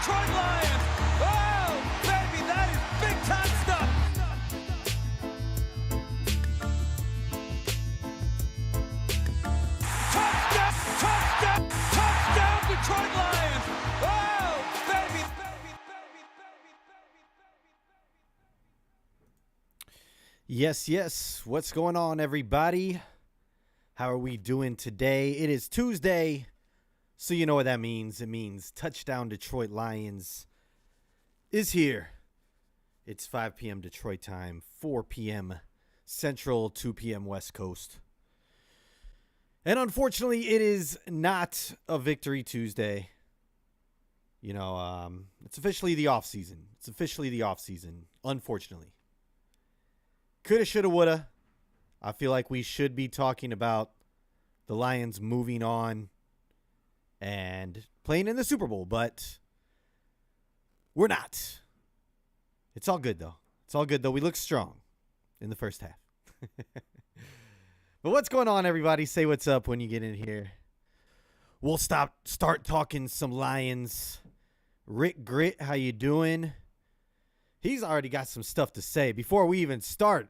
Detroit Lions. Oh, baby, that is big time stuff. Touchdown, touchdown, touchdown, Detroit Lions. Oh, baby, baby, baby, baby, baby, baby. Yes. What's going on, everybody? How are we doing today? It is Tuesday, so you know what that means. It means Touchdown Detroit Lions is here. It's 5 p.m. Detroit time, 4 p.m. Central, 2 p.m. West Coast. And unfortunately, it is not a Victory Tuesday. You know, it's officially the off season. Unfortunately. Coulda, shoulda, woulda. I feel like we should be talking about the Lions moving on and playing in the Super Bowl, but we're not. It's all good, though. We look strong in the first half. But what's going on, everybody? Say what's up when you get in here. We'll start talking some Lions. Rick Grit, how you doing? He's already got some stuff to say. Before we even start,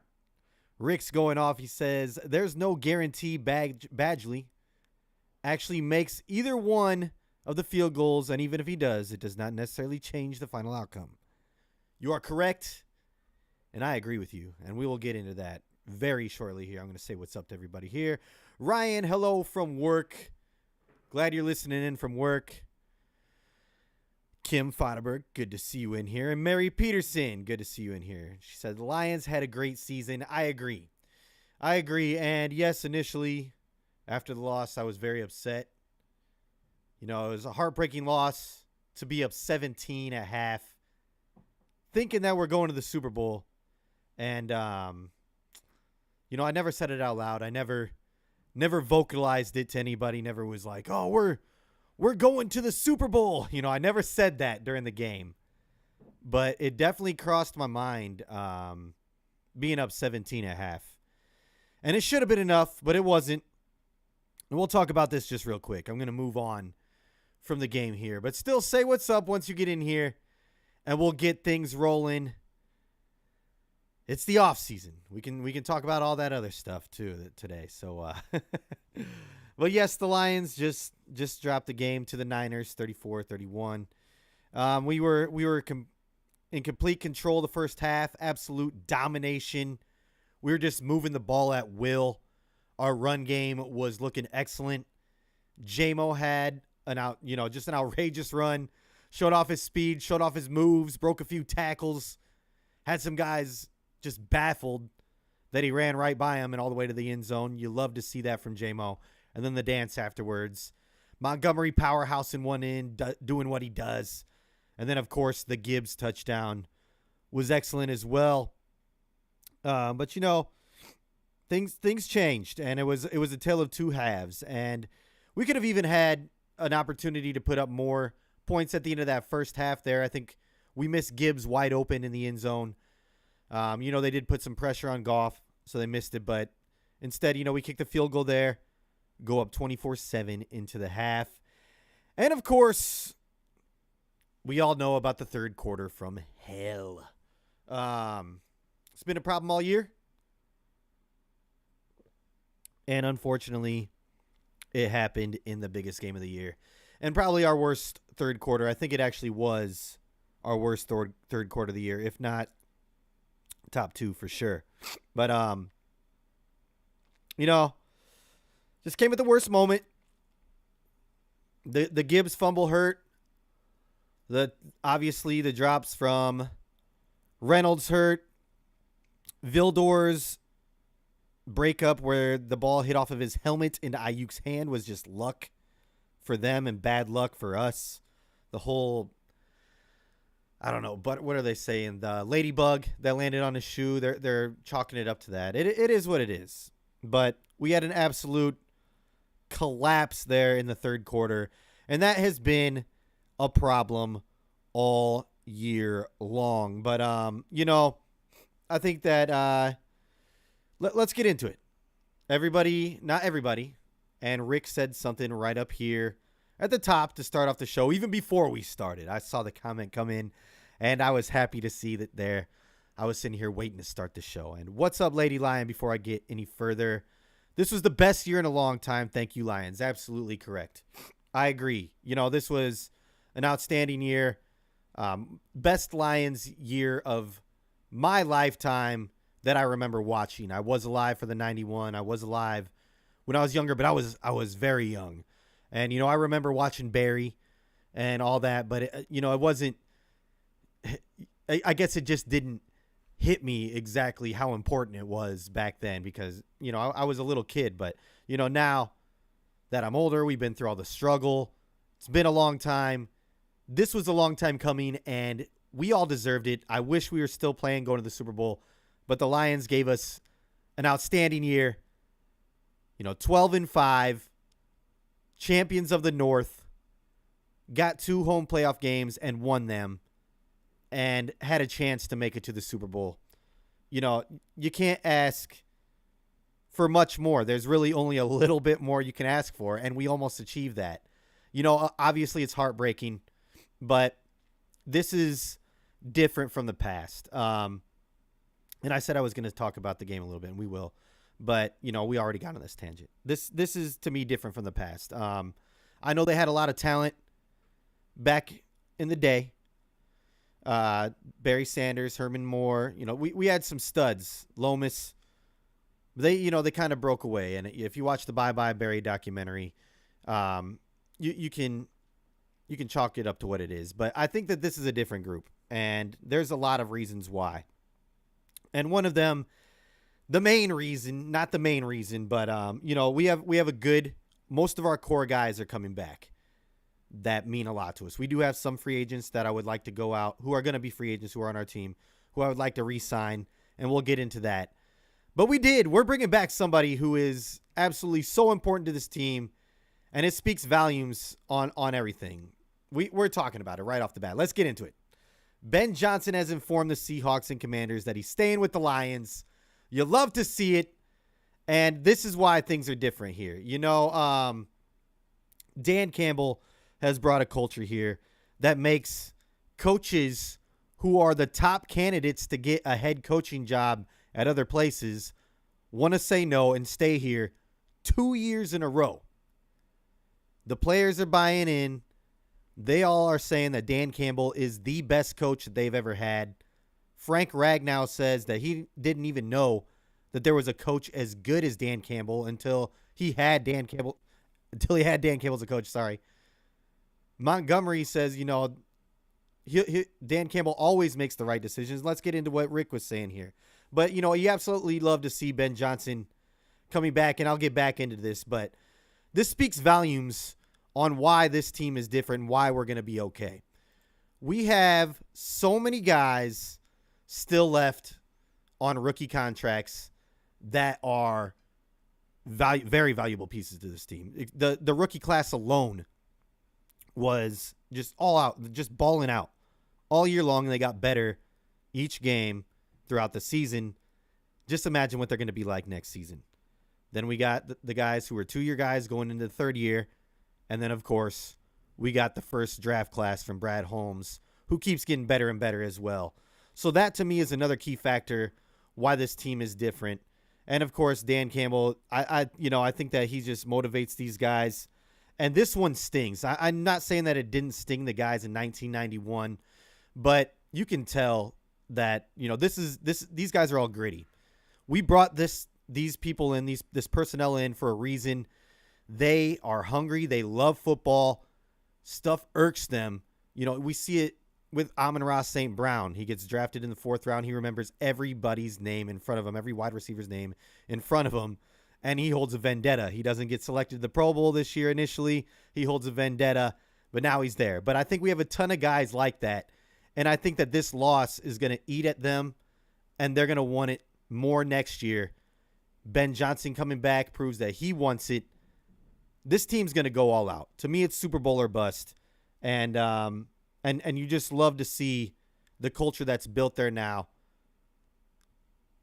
Rick's going off. He says, there's no guarantee Badgley actually makes either one of the field goals, and even if he does, it does not necessarily change the final outcome. You are correct, and I agree with you, and we will get into that very shortly here. I'm going to say what's up to everybody here. Ryan, hello from work. Glad you're listening in from work. Kim Fodeberg, good to see you in here. And Mary Peterson, good to see you in here. She said, the Lions had a great season. I agree. And yes, initially, after the loss, I was very upset. You know, it was a heartbreaking loss to be up 17 at half, thinking that we're going to the Super Bowl. And, you know, I never said it out loud. I never vocalized it to anybody. Never was like, oh, we're going to the Super Bowl. You know, I never said that during the game. But it definitely crossed my mind being up 17 at half. And it should have been enough, but it wasn't. And we'll talk about this just real quick. I'm going to move on from the game here. But still say what's up once you get in here. And we'll get things rolling. It's the off season. We can talk about all that other stuff too today. So but yes, the Lions just dropped the game to the Niners 34-31. We were in complete control the first half, absolute domination. We were just moving the ball at will. Our run game was looking excellent. J-Mo had just an outrageous run. Showed off his speed, showed off his moves, broke a few tackles. Had some guys just baffled that he ran right by him and all the way to the end zone. You love to see that from J-Mo. And then the dance afterwards. Montgomery powerhouse in one end, doing what he does. And then, of course, the Gibbs touchdown was excellent as well. But, you know, things changed, and it was a tale of two halves. And we could have even had an opportunity to put up more points at the end of that first half there. I think we missed Gibbs wide open in the end zone. You know, they did put some pressure on Goff, so they missed it. But instead, you know, we kicked the field goal there, go up 24-7 into the half. And, of course, we all know about the third quarter from hell. It's been a problem all year. And, unfortunately, it happened in the biggest game of the year. And probably our worst third quarter. I think it actually was our worst third quarter of the year, if not top two for sure. But, you know, just came at the worst moment. The Gibbs fumble hurt. Obviously the drops from Reynolds hurt. Vildor's breakup where the ball hit off of his helmet into Ayuk's hand was just luck for them and bad luck for us. The whole, I don't know, but what are they saying? The ladybug that landed on his shoe, they're chalking it up to that. It is what it is. But we had an absolute collapse there in the third quarter, and that has been a problem all year long. But you know, I think that let's get into it. Everybody, not everybody, and Rick said something right up here at the top to start off the show. Even before we started, I saw the comment come in, and I was happy to see that there. I was sitting here waiting to start the show. And what's up, Lady Lion, before I get any further? This was the best year in a long time. Thank you, Lions. Absolutely correct. I agree. This was an outstanding year. Best Lions year of my lifetime that I remember watching. I was alive for the 91. I was alive when I was younger, but I was very young. And, I remember watching Barry and all that, but, it wasn't, I guess it just didn't hit me exactly how important it was back then because, I was a little kid, but, now that I'm older, we've been through all the struggle. It's been a long time. This was a long time coming, and we all deserved it. I wish we were still playing, going to the Super Bowl, but the Lions gave us an outstanding year. 12-5. Champions of the North, got 2 home playoff games and won them, and had a chance to make it to the Super Bowl. You can't ask for much more. There's really only a little bit more you can ask for, and we almost achieved that. Obviously it's heartbreaking, but this is different from the past. And I said I was going to talk about the game a little bit, and we will. But, we already got on this tangent. This is, to me, different from the past. I know they had a lot of talent back in the day. Barry Sanders, Herman Moore. We had some studs. Lomas. They kind of broke away. And if you watch the Bye Bye Barry documentary, you can chalk it up to what it is. But I think that this is a different group. And there's a lot of reasons why. And one of them, the main reason, not the main reason, but, we have a good, most of our core guys are coming back that mean a lot to us. We do have some free agents that I would like to go out, who are going to be free agents, who are on our team, who I would like to re-sign, and we'll get into that. But we're bringing back somebody who is absolutely so important to this team, and it speaks volumes on everything. We're talking about it right off the bat. Let's get into it. Ben Johnson has informed the Seahawks and Commanders that he's staying with the Lions. You love to see it, and this is why things are different here. Dan Campbell has brought a culture here that makes coaches who are the top candidates to get a head coaching job at other places want to say no and stay here 2 years in a row. The players are buying in. They all are saying that Dan Campbell is the best coach that they've ever had. Frank Ragnow says that he didn't even know that there was a coach as good as Dan Campbell until he had Dan Campbell as a coach. Sorry. Montgomery says, Dan Campbell always makes the right decisions. Let's get into what Rick was saying here. But, you absolutely love to see Ben Johnson coming back, and I'll get back into this. But this speaks volumes on why this team is different and why we're going to be okay. We have so many guys still left on rookie contracts that are very valuable pieces to this team. The rookie class alone was just all out, just balling out all year long, and they got better each game throughout the season. Just imagine what they're going to be like next season. Then we got the guys who are 2-year guys going into the third year. And then, of course, we got the first draft class from Brad Holmes, who keeps getting better and better as well. So that, to me, is another key factor why this team is different. And, of course, Dan Campbell, I think that he just motivates these guys. And this one stings. I'm not saying that it didn't sting the guys in 1991, but you can tell that, these guys are all gritty. We brought these people in, this personnel in for a reason. They are hungry. They love football. Stuff irks them. We see it with Amon-Ra St. Brown. He gets drafted in the 4th round. He remembers everybody's name in front of him, every wide receiver's name in front of him, and he holds a vendetta. He doesn't get selected to the Pro Bowl this year initially. He holds a vendetta, but now he's there. But I think we have a ton of guys like that, and I think that this loss is going to eat at them, and they're going to want it more next year. Ben Johnson coming back proves that he wants it. This team's going to go all out. To me, it's Super Bowl or bust. And you just love to see the culture that's built there now.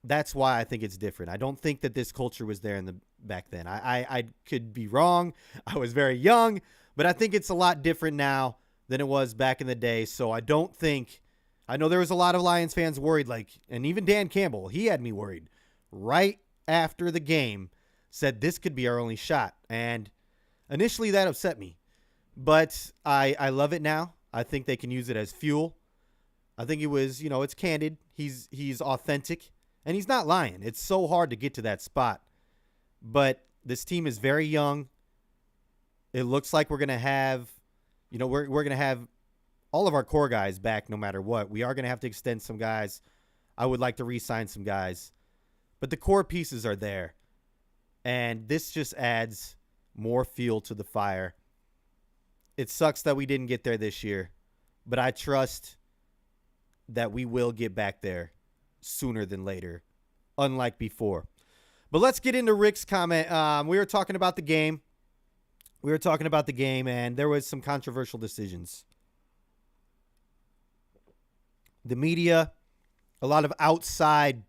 That's why I think it's different. I don't think that this culture was there back then. I could be wrong. I was very young, But I think it's a lot different now than it was back in the day. So I don't think, I know there was a lot of Lions fans worried, and even Dan Campbell, he had me worried right after the game, said this could be our only shot. And initially that upset me, but I love it now. I think they can use it as fuel. I think it was, it's candid. He's authentic, and he's not lying. It's so hard to get to that spot. But this team is very young. It looks like we're going to have, we're going to have all of our core guys back no matter what. We are going to have to extend some guys. I would like to re-sign some guys. But the core pieces are there. And this just adds more fuel to the fire. It sucks that we didn't get there this year, but I trust that we will get back there sooner than later, unlike before. But let's get into Rick's comment. We were talking about the game. And there was some controversial decisions. The media, a lot of outside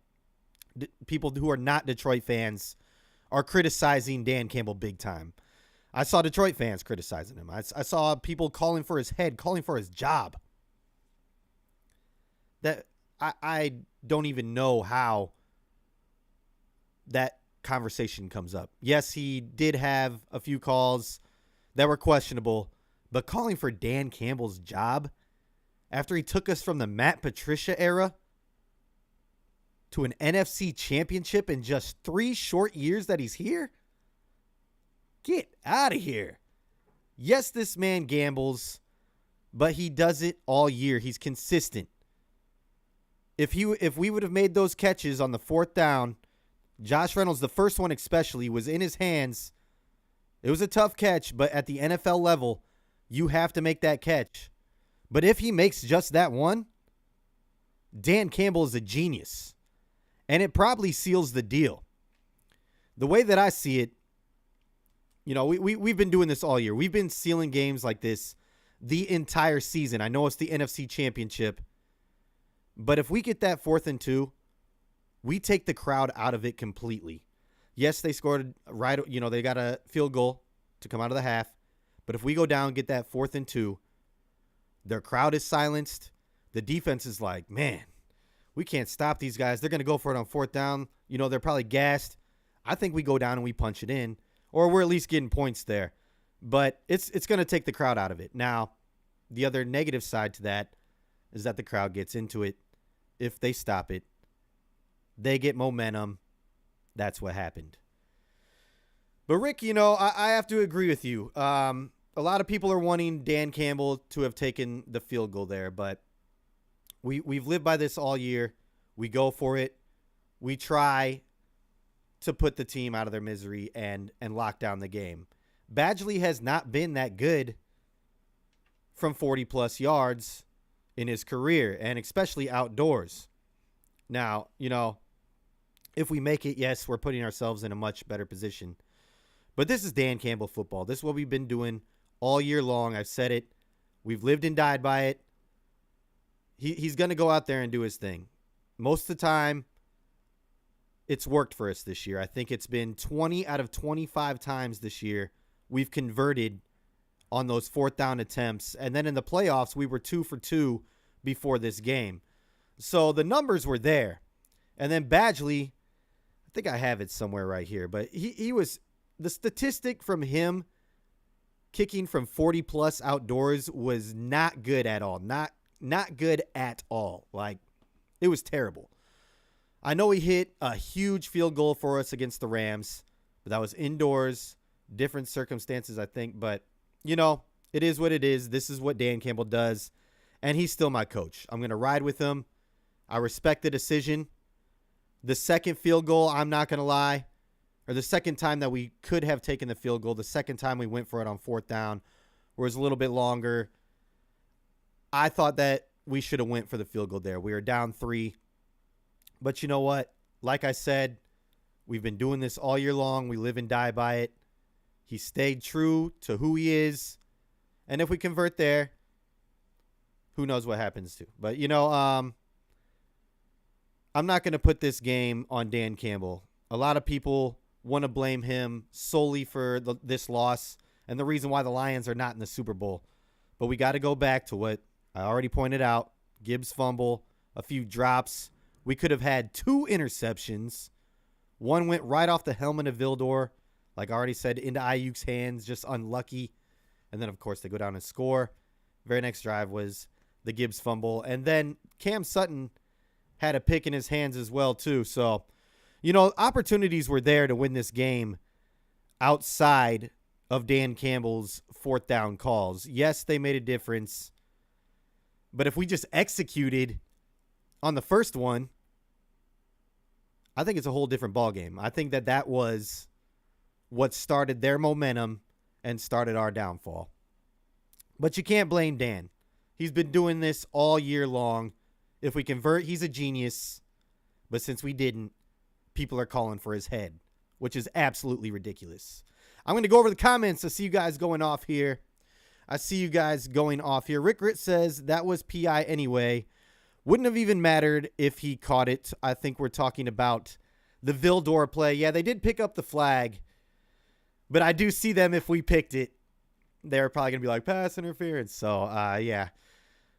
people who are not Detroit fans are criticizing Dan Campbell big time. I saw Detroit fans criticizing him. I saw people calling for his head, calling for his job. That I don't even know how that conversation comes up. Yes, he did have a few calls that were questionable, but calling for Dan Campbell's job after he took us from the Matt Patricia era to an NFC championship in just 3 short years that he's here? Get out of here. Yes, this man gambles, but he does it all year. He's consistent. If we would have made those catches on the 4th down, Josh Reynolds, the first one especially, was in his hands. It was a tough catch, but at the NFL level, you have to make that catch. But if he makes just that one, Dan Campbell is a genius. And it probably seals the deal. The way that I see it, we've been doing this all year. We've been sealing games like this the entire season. I know it's the NFC Championship. But if we get that 4th and 2, we take the crowd out of it completely. Yes, they scored they got a field goal to come out of the half. But if we go down, get that 4th and 2, their crowd is silenced. The defense is like, man, we can't stop these guys. They're going to go for it on 4th down. They're probably gassed. I think we go down and we punch it in, or we're at least getting points there. But it's going to take the crowd out of it. Now, the other negative side to that is that the crowd gets into it. If they stop it, they get momentum. That's what happened. But Rick, I have to agree with you. A lot of people are wanting Dan Campbell to have taken the field goal there, but we've lived by this all year. We go for it. We try to put the team out of their misery and lock down the game. Badgley has not been that good from 40-plus yards in his career, and especially outdoors. Now, if we make it, yes, we're putting ourselves in a much better position. But this is Dan Campbell football. This is what we've been doing all year long. I've said it. We've lived and died by it. He's going to go out there and do his thing. Most of the time, it's worked for us this year. I think it's been 20 out of 25 times this year we've converted on those 4th down attempts. And then in the playoffs, we were 2 for 2 before this game. So the numbers were there. And then Badgley, I think I have it somewhere right here, but he was, the statistic from him kicking from 40-plus outdoors was not good at all. Not good at all. Like, it was terrible. I know he hit a huge field goal for us against the Rams, but that was indoors, different circumstances, I think. But, it is what it is. This is what Dan Campbell does, and he's still my coach. I'm going to ride with him. I respect the decision. The second field goal, I'm not going to lie, or the second time that we could have taken the field goal, the second time we went for it on 4th down, was a little bit longer. I thought that we should have went for the field goal there. We were down 3. But you know what? Like I said, we've been doing this all year long. We live and die by it. He stayed true to who he is. And if we convert there, who knows what happens to. But, I'm not going to put this game on Dan Campbell. A lot of people want to blame him solely for this loss and the reason why the Lions are not in the Super Bowl. But we got to go back to what I already pointed out. Gibbs fumble, a few drops. We could have had 2 interceptions. One went right off the helmet of Vildor, like I already said, into Ayuk's hands, just unlucky. And then, of course, they go down and score. Very next drive was the Gibbs fumble. And then Cam Sutton had a pick in his hands as well, too. So, opportunities were there to win this game outside of Dan Campbell's 4th down calls. Yes, they made a difference. But if we just executed on the first one, I think it's a whole different ballgame. I think that was what started their momentum and started our downfall. But you can't blame Dan. He's been doing this all year long. If we convert, he's a genius. But since we didn't, people are calling for his head, which is absolutely ridiculous. I'm going to go over the comments to see you guys going off here. Rick Grit says that was PI anyway. Wouldn't have even mattered if he caught it. I think we're talking about the Vildor play. Yeah, they did pick up the flag. But I do see them if we picked it. They're probably going to be like, pass interference. So, yeah,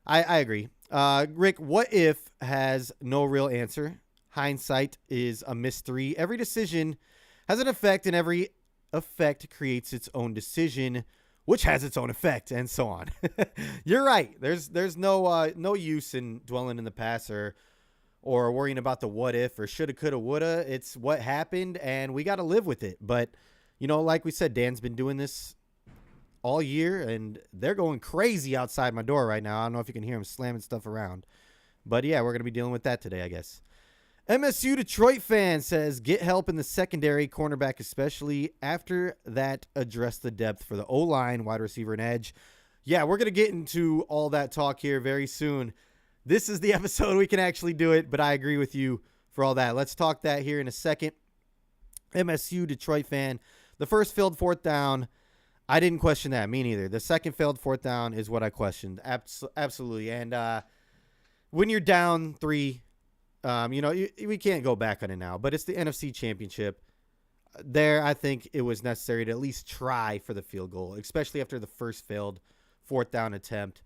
I agree. Rick, what if has no real answer. Hindsight is a mystery. Every decision has an effect, and every effect creates its own decision, which has its own effect, and so on. You're right. There's no use in dwelling in the past or worrying about the what if or shoulda, coulda, woulda. It's what happened, and we got to live with it. But, like we said, Dan's been doing this all year, and they're going crazy outside my door right now. I don't know if you can hear them slamming stuff around. But, yeah, we're going to be dealing with that today, I guess. MSU Detroit fan says, get help in the secondary, cornerback especially. After that, address the depth for the O-line, wide receiver, and edge. Yeah, we're going to get into all that talk here very soon. This is the episode we can actually do it, but I agree with you for all that. Let's talk that here in a second. MSU Detroit fan, the first failed 4th down, I didn't question that. Me neither. The second failed 4th down is what I questioned. Absolutely. And when you're down 3, we can't go back on it now, but it's the NFC Championship. There, I think it was necessary to at least try for the field goal, especially after the first failed 4th down attempt.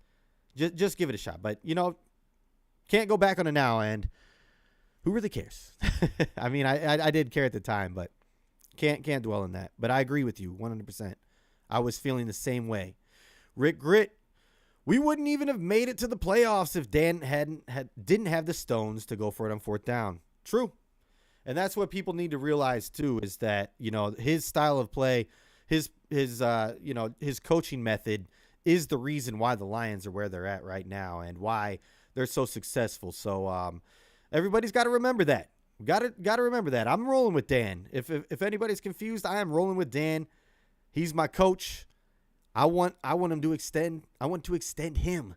Just give it a shot. But, can't go back on it now, and who really cares? I mean, I did care at the time, but can't dwell on that. But I agree with you 100%. I was feeling the same way. Rick Grit, we wouldn't even have made it to the playoffs if Dan didn't have the stones to go for it on 4th down. True. And that's what people need to realize too, is that, his style of play, his coaching method is the reason why the Lions are where they're at right now and why they're so successful. So everybody's got to remember that. Got to remember that. I'm rolling with Dan. If anybody's confused, I am rolling with Dan. He's my coach. I want him to extend. I want to extend him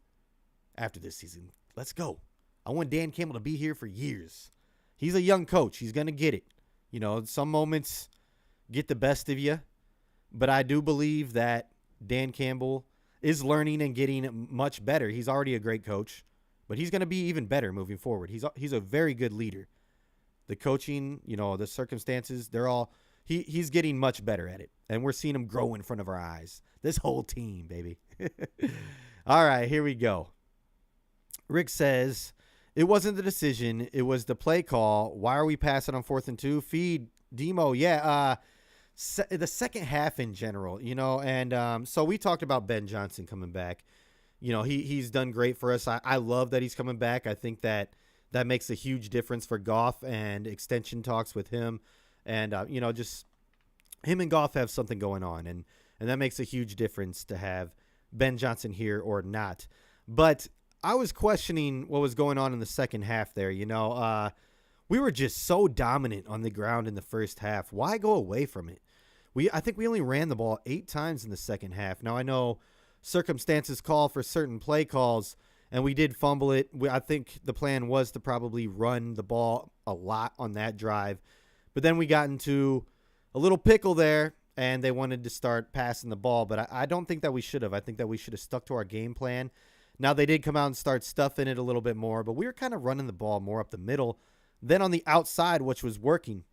after this season. Let's go. I want Dan Campbell to be here for years. He's a young coach. He's going to get it. Some moments get the best of you, but I do believe that Dan Campbell is learning and getting much better. He's already a great coach, but he's going to be even better moving forward. He's a very good leader. The coaching, the circumstances, he's getting much better at it, and we're seeing him grow in front of our eyes. This whole team, baby. All right, here we go. Rick says, it wasn't the decision. It was the play call. Why are we passing on 4th and 2? Feed Demo. Yeah, the second half in general, and so we talked about Ben Johnson coming back. He's done great for us. I love that he's coming back. I think that makes a huge difference for Goff and extension talks with him. And, just him and Goff have something going on. And that makes a huge difference to have Ben Johnson here or not. But I was questioning what was going on in the second half there. We were just so dominant on the ground in the first half. Why go away from it? I think we only ran the ball 8 times in the second half. Now, I know circumstances call for certain play calls, and we did fumble it. I think the plan was to probably run the ball a lot on that drive. But then we got into a little pickle there, and they wanted to start passing the ball. But I don't think that we should have. I think that we should have stuck to our game plan. Now, they did come out and start stuffing it a little bit more, but we were kind of running the ball more up the middle than on the outside, which was working.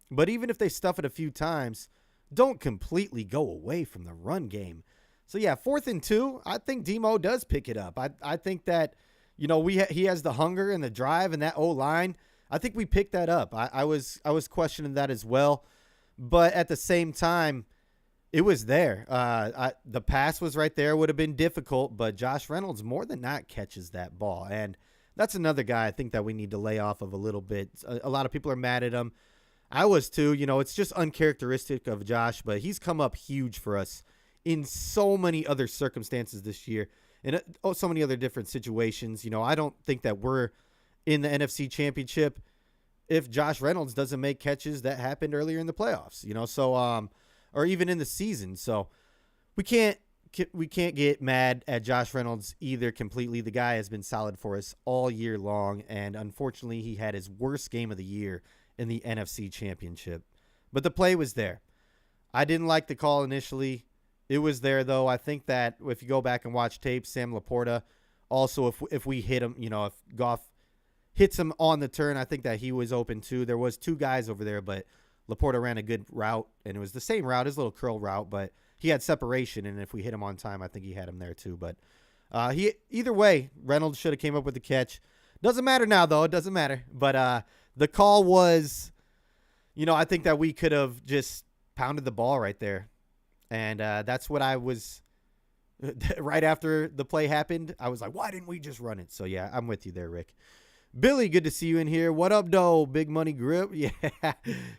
But even if they stuff it a few times, don't completely go away from the run game. So, yeah, 4th and 2, I think Demo does pick it up. I think that, he has the hunger and the drive and that O-line. I think we picked that up. I was questioning that as well. But at the same time, it was there. The pass was right there. Would have been difficult, but Josh Reynolds more than not catches that ball. And that's another guy I think that we need to lay off of a little bit. A lot of people are mad at him. I was too. It's just uncharacteristic of Josh, but he's come up huge for us in so many other circumstances this year and so many other different situations. I don't think that we're in the NFC Championship if Josh Reynolds doesn't make catches that happened earlier in the playoffs, or even in the season. So we can't get mad at Josh Reynolds either completely. The guy has been solid for us all year long, and unfortunately he had his worst game of the year in the NFC Championship. But the play was there. I didn't like the call initially. It was there, though. I think that if you go back and watch tape, Sam Laporta, also if we hit him, if Goff hits him on the turn, I think that he was open too. There was 2 guys over there, but Laporta ran a good route, and it was the same route, his little curl route, but he had separation, and if we hit him on time, I think he had him there too. But either way, Reynolds should have came up with the catch. Doesn't matter now, though. It doesn't matter. But the call was, I think that we could have just pounded the ball right there. And that's what I was right after the play happened. I was like, why didn't we just run it? So, yeah, I'm with you there, Rick. Billy, good to see you in here. What up, though? Big Money Grip. Yeah,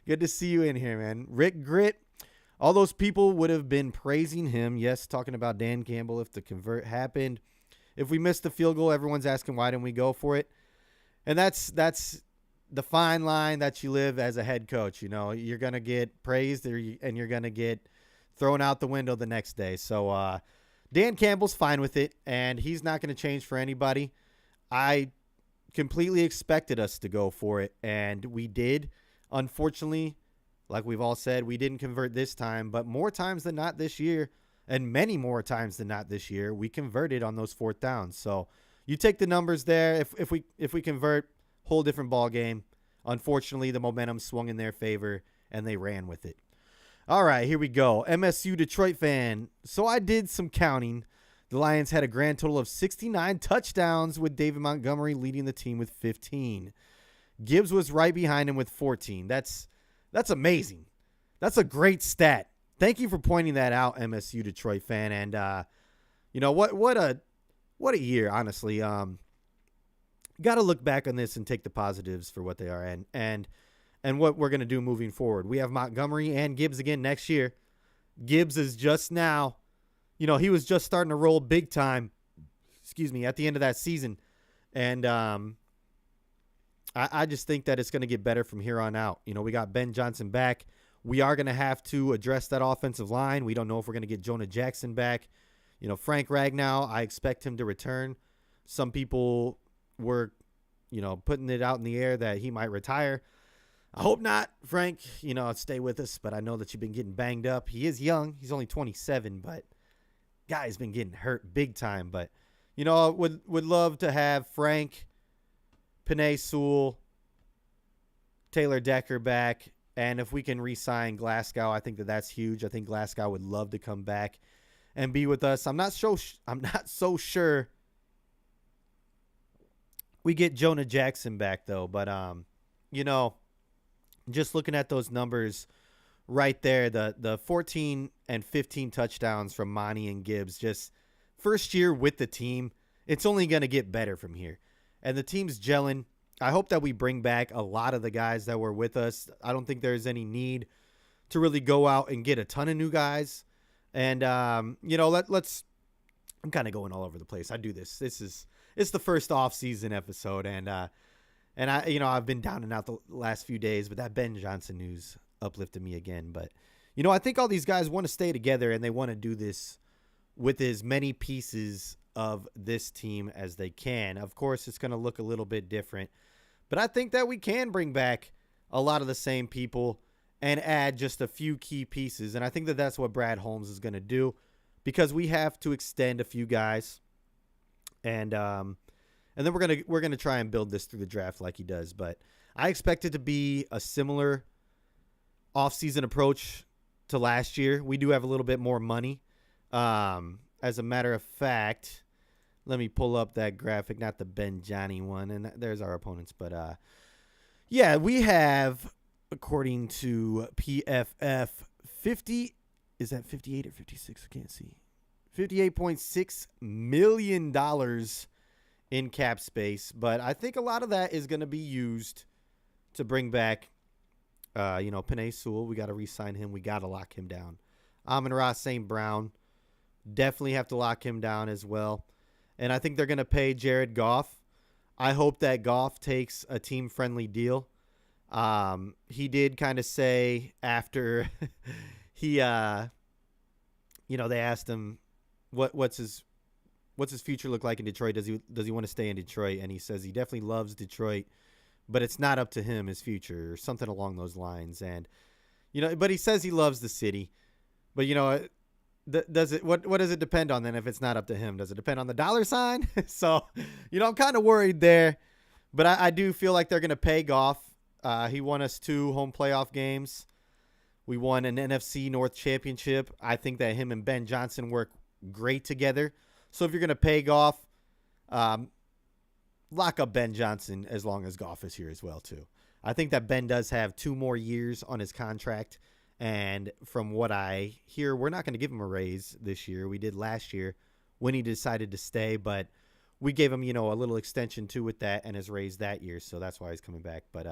good to see you in here, man. Rick Grit. All those people would have been praising him. Yes, talking about Dan Campbell if the convert happened. If we missed the field goal, everyone's asking why didn't we go for it? And that's the fine line that you live as a head coach. You're going to get praised and you're going to get thrown out the window the next day. So Dan Campbell's fine with it, and he's not going to change for anybody. I completely expected us to go for it, and we did. Unfortunately, like we've all said, we didn't convert this time, but more times than not this year, and many more times than not this year, we converted on those 4th downs. So you take the numbers there. If we convert, whole different ball game. Unfortunately, the momentum swung in their favor, and they ran with it. All right, here we go. MSU Detroit fan. So I did some counting. The Lions had a grand total of 69 touchdowns, with David Montgomery leading the team with 15. Gibbs was right behind him with 14. That's amazing. That's a great stat. Thank you for pointing that out, MSU Detroit fan. And what a year, honestly. Got to look back on this and take the positives for what they are and what we're going to do moving forward. We have Montgomery and Gibbs again next year. Gibbs is just now, he was just starting to roll big time, at the end of that season. And I just think that it's going to get better from here on out. We got Ben Johnson back. We are going to have to address that offensive line. We don't know if we're going to get Jonah Jackson back. Frank Ragnow, I expect him to return. Some people were, putting it out in the air that he might retire. I hope not, Frank. Stay with us, but I know that you've been getting banged up. He is young. He's only 27, but guy's been getting hurt big time. But, would love to have Frank, Penei Sewell, Taylor Decker back. And if we can re-sign Glasgow, I think that's huge. I think Glasgow would love to come back and be with us. I'm not so sure we get Jonah Jackson back, though. But, just looking at those numbers right there, the 14 and 15 touchdowns from Monty and Gibbs, just first year with the team, it's only going to get better from here. And the team's gelling. I hope that we bring back a lot of the guys that were with us. I don't think there's any need to really go out and get a ton of new guys. And, let's – I'm kind of going all over the place. I do this. It's the first off-season episode, and I've been down and out the last few days, but that Ben Johnson news uplifted me again. But, I think all these guys want to stay together, and they want to do this with as many pieces of this team as they can. Of course, it's going to look a little bit different, but I think that we can bring back a lot of the same people and add just a few key pieces. And I think that that's what Brad Holmes is going to do, because we have to extend a few guys. And then we're gonna try and build this through the draft like he does. But I expect it to be a similar offseason approach to last year. We do have a little bit more money. As a matter of fact, let me pull up that graphic, not the Ben Johnny one, and there's our opponents. But yeah, we have, according to PFF, 50. Is that 58 or 56? I can't see. $58.6 million in cap space, but I think a lot of that is going to be used to bring back, Penei Sewell. We got to re-sign him. We got to lock him down. Amon-Ra St. Brown, definitely have to lock him down as well. And I think they're going to pay Jared Goff. I hope that Goff takes a team-friendly deal. He did kind of say after he, they asked him what's his future look like in Detroit. Does he want to stay in Detroit? And he says he definitely loves Detroit, but it's not up to him, his future, or something along those lines. And but he says he loves the city. But does it? What does it depend on then? If it's not up to him, does it depend on the dollar sign? So I'm kind of worried there. But I do feel like they're going to pay Goff. He won us 2 home playoff games. We won an NFC North championship. I think that him and Ben Johnson work great together. So if you're going to pay Goff, lock up Ben Johnson as long as Goff is here as well too. I think that Ben does have 2 more years on his contract. And from what I hear, we're not going to give him a raise this year. We did last year when he decided to stay, but we gave him, a little extension too with that and his raise that year. So that's why he's coming back. But,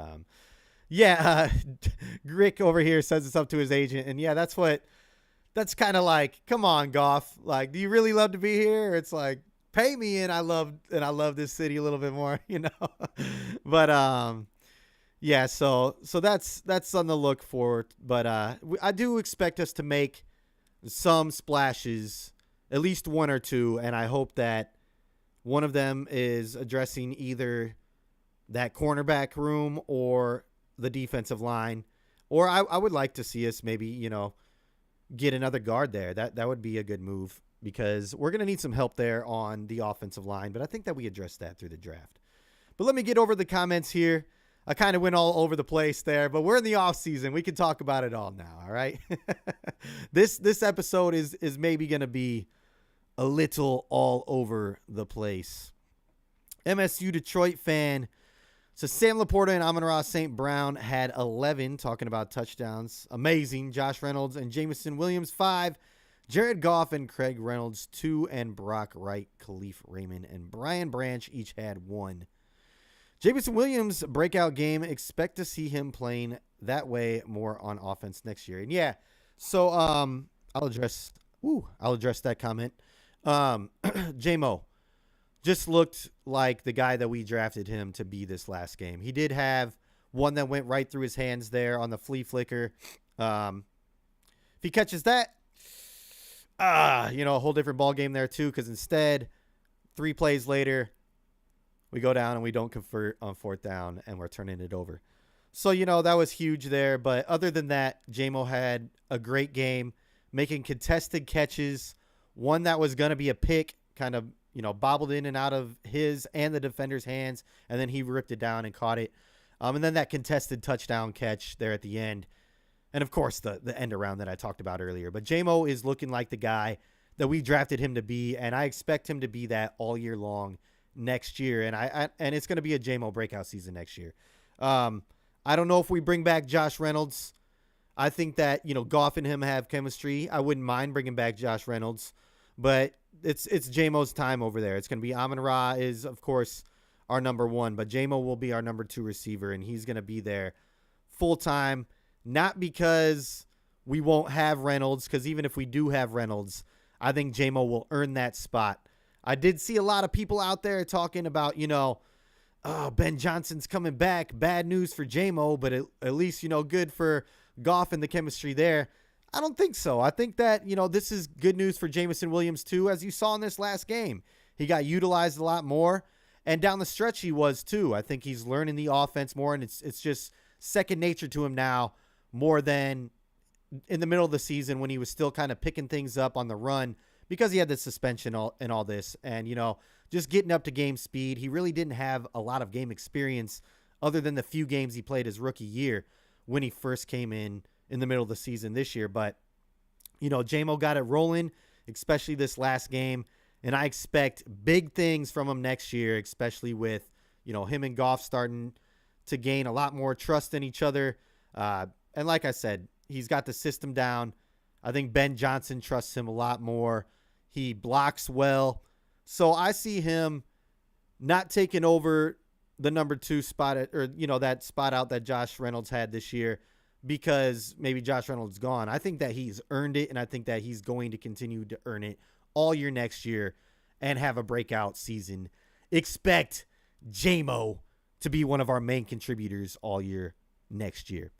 Rick over here says it's up to his agent. And yeah, that's kind of like, come on, Goff. Like, do you really love to be here? It's like, pay me and I love this city a little bit more, But yeah, so that's on the look for. But I do expect us to make some splashes, at least 1 or 2, and I hope that one of them is addressing either that cornerback room or the defensive line. Or I would like to see us maybe, get another guard there. That would be a good move because we're going to need some help there on the offensive line. But I think that we addressed that through the draft. But let me get over the comments here. I kind of went all over the place there, but we're in the off season. We can talk about it all now. All right. This episode is maybe going to be a little all over the place. MSU Detroit fan. So Sam Laporta and Amon-Ra St. Brown had 11, talking about touchdowns. Amazing. Josh Reynolds and Jameson Williams, 5. Jared Goff and Craig Reynolds, 2. And Brock Wright, Khalif Raymond, and Brian Branch each had 1. Jameson Williams, breakout game. Expect to see him playing that way more on offense next year. And yeah, so I'll address that comment. J-Mo just looked like the guy that we drafted him to be this last game. He did have one that went right through his hands there on the flea flicker. If he catches that, a whole different ball game there too, because instead, 3 plays later, we go down and we don't convert on 4th down and we're turning it over. So, that was huge there. But other than that, J-Mo had a great game, making contested catches. One that was going to be a pick, kind of, bobbled in and out of his and the defender's hands. And then he ripped it down and caught it. And then that contested touchdown catch there at the end. And, of course, the end around that I talked about earlier. But J-Mo is looking like the guy that we drafted him to be. And I expect him to be that all year long next year, and it's going to be a J-Mo breakout season next year. I don't know if we bring back Josh Reynolds. I think that Goff and him have chemistry. I wouldn't mind bringing back Josh Reynolds, but it's J-Mo's time over there. It's going to be Amon-Ra is of course our number 1, but J-Mo will be our number 2 receiver, and he's going to be there full time. Not because we won't have Reynolds, because even if we do have Reynolds, I think J-Mo will earn that spot. I did see a lot of people out there talking about, Ben Johnson's coming back. Bad news for J-Mo, but at least, good for Goff and the chemistry there. I don't think so. I think that, this is good news for Jameson Williams too, as you saw in this last game. He got utilized a lot more, and down the stretch he was too. I think he's learning the offense more, and it's just second nature to him now more than in the middle of the season when he was still kind of picking things up on the run, because he had the suspension and all this and, just getting up to game speed. He really didn't have a lot of game experience other than the few games he played his rookie year when he first came in in the middle of the season this year. But, J-Mo got it rolling, especially this last game. And I expect big things from him next year, especially with, him and Goff starting to gain a lot more trust in each other. And like I said, he's got the system down. I think Ben Johnson trusts him a lot more. He blocks well. So I see him not taking over the number 2 spot that spot out that Josh Reynolds had this year because maybe Josh Reynolds is gone. I think that he's earned it, and I think that he's going to continue to earn it all year next year and have a breakout season. Expect J-Mo to be one of our main contributors all year next year.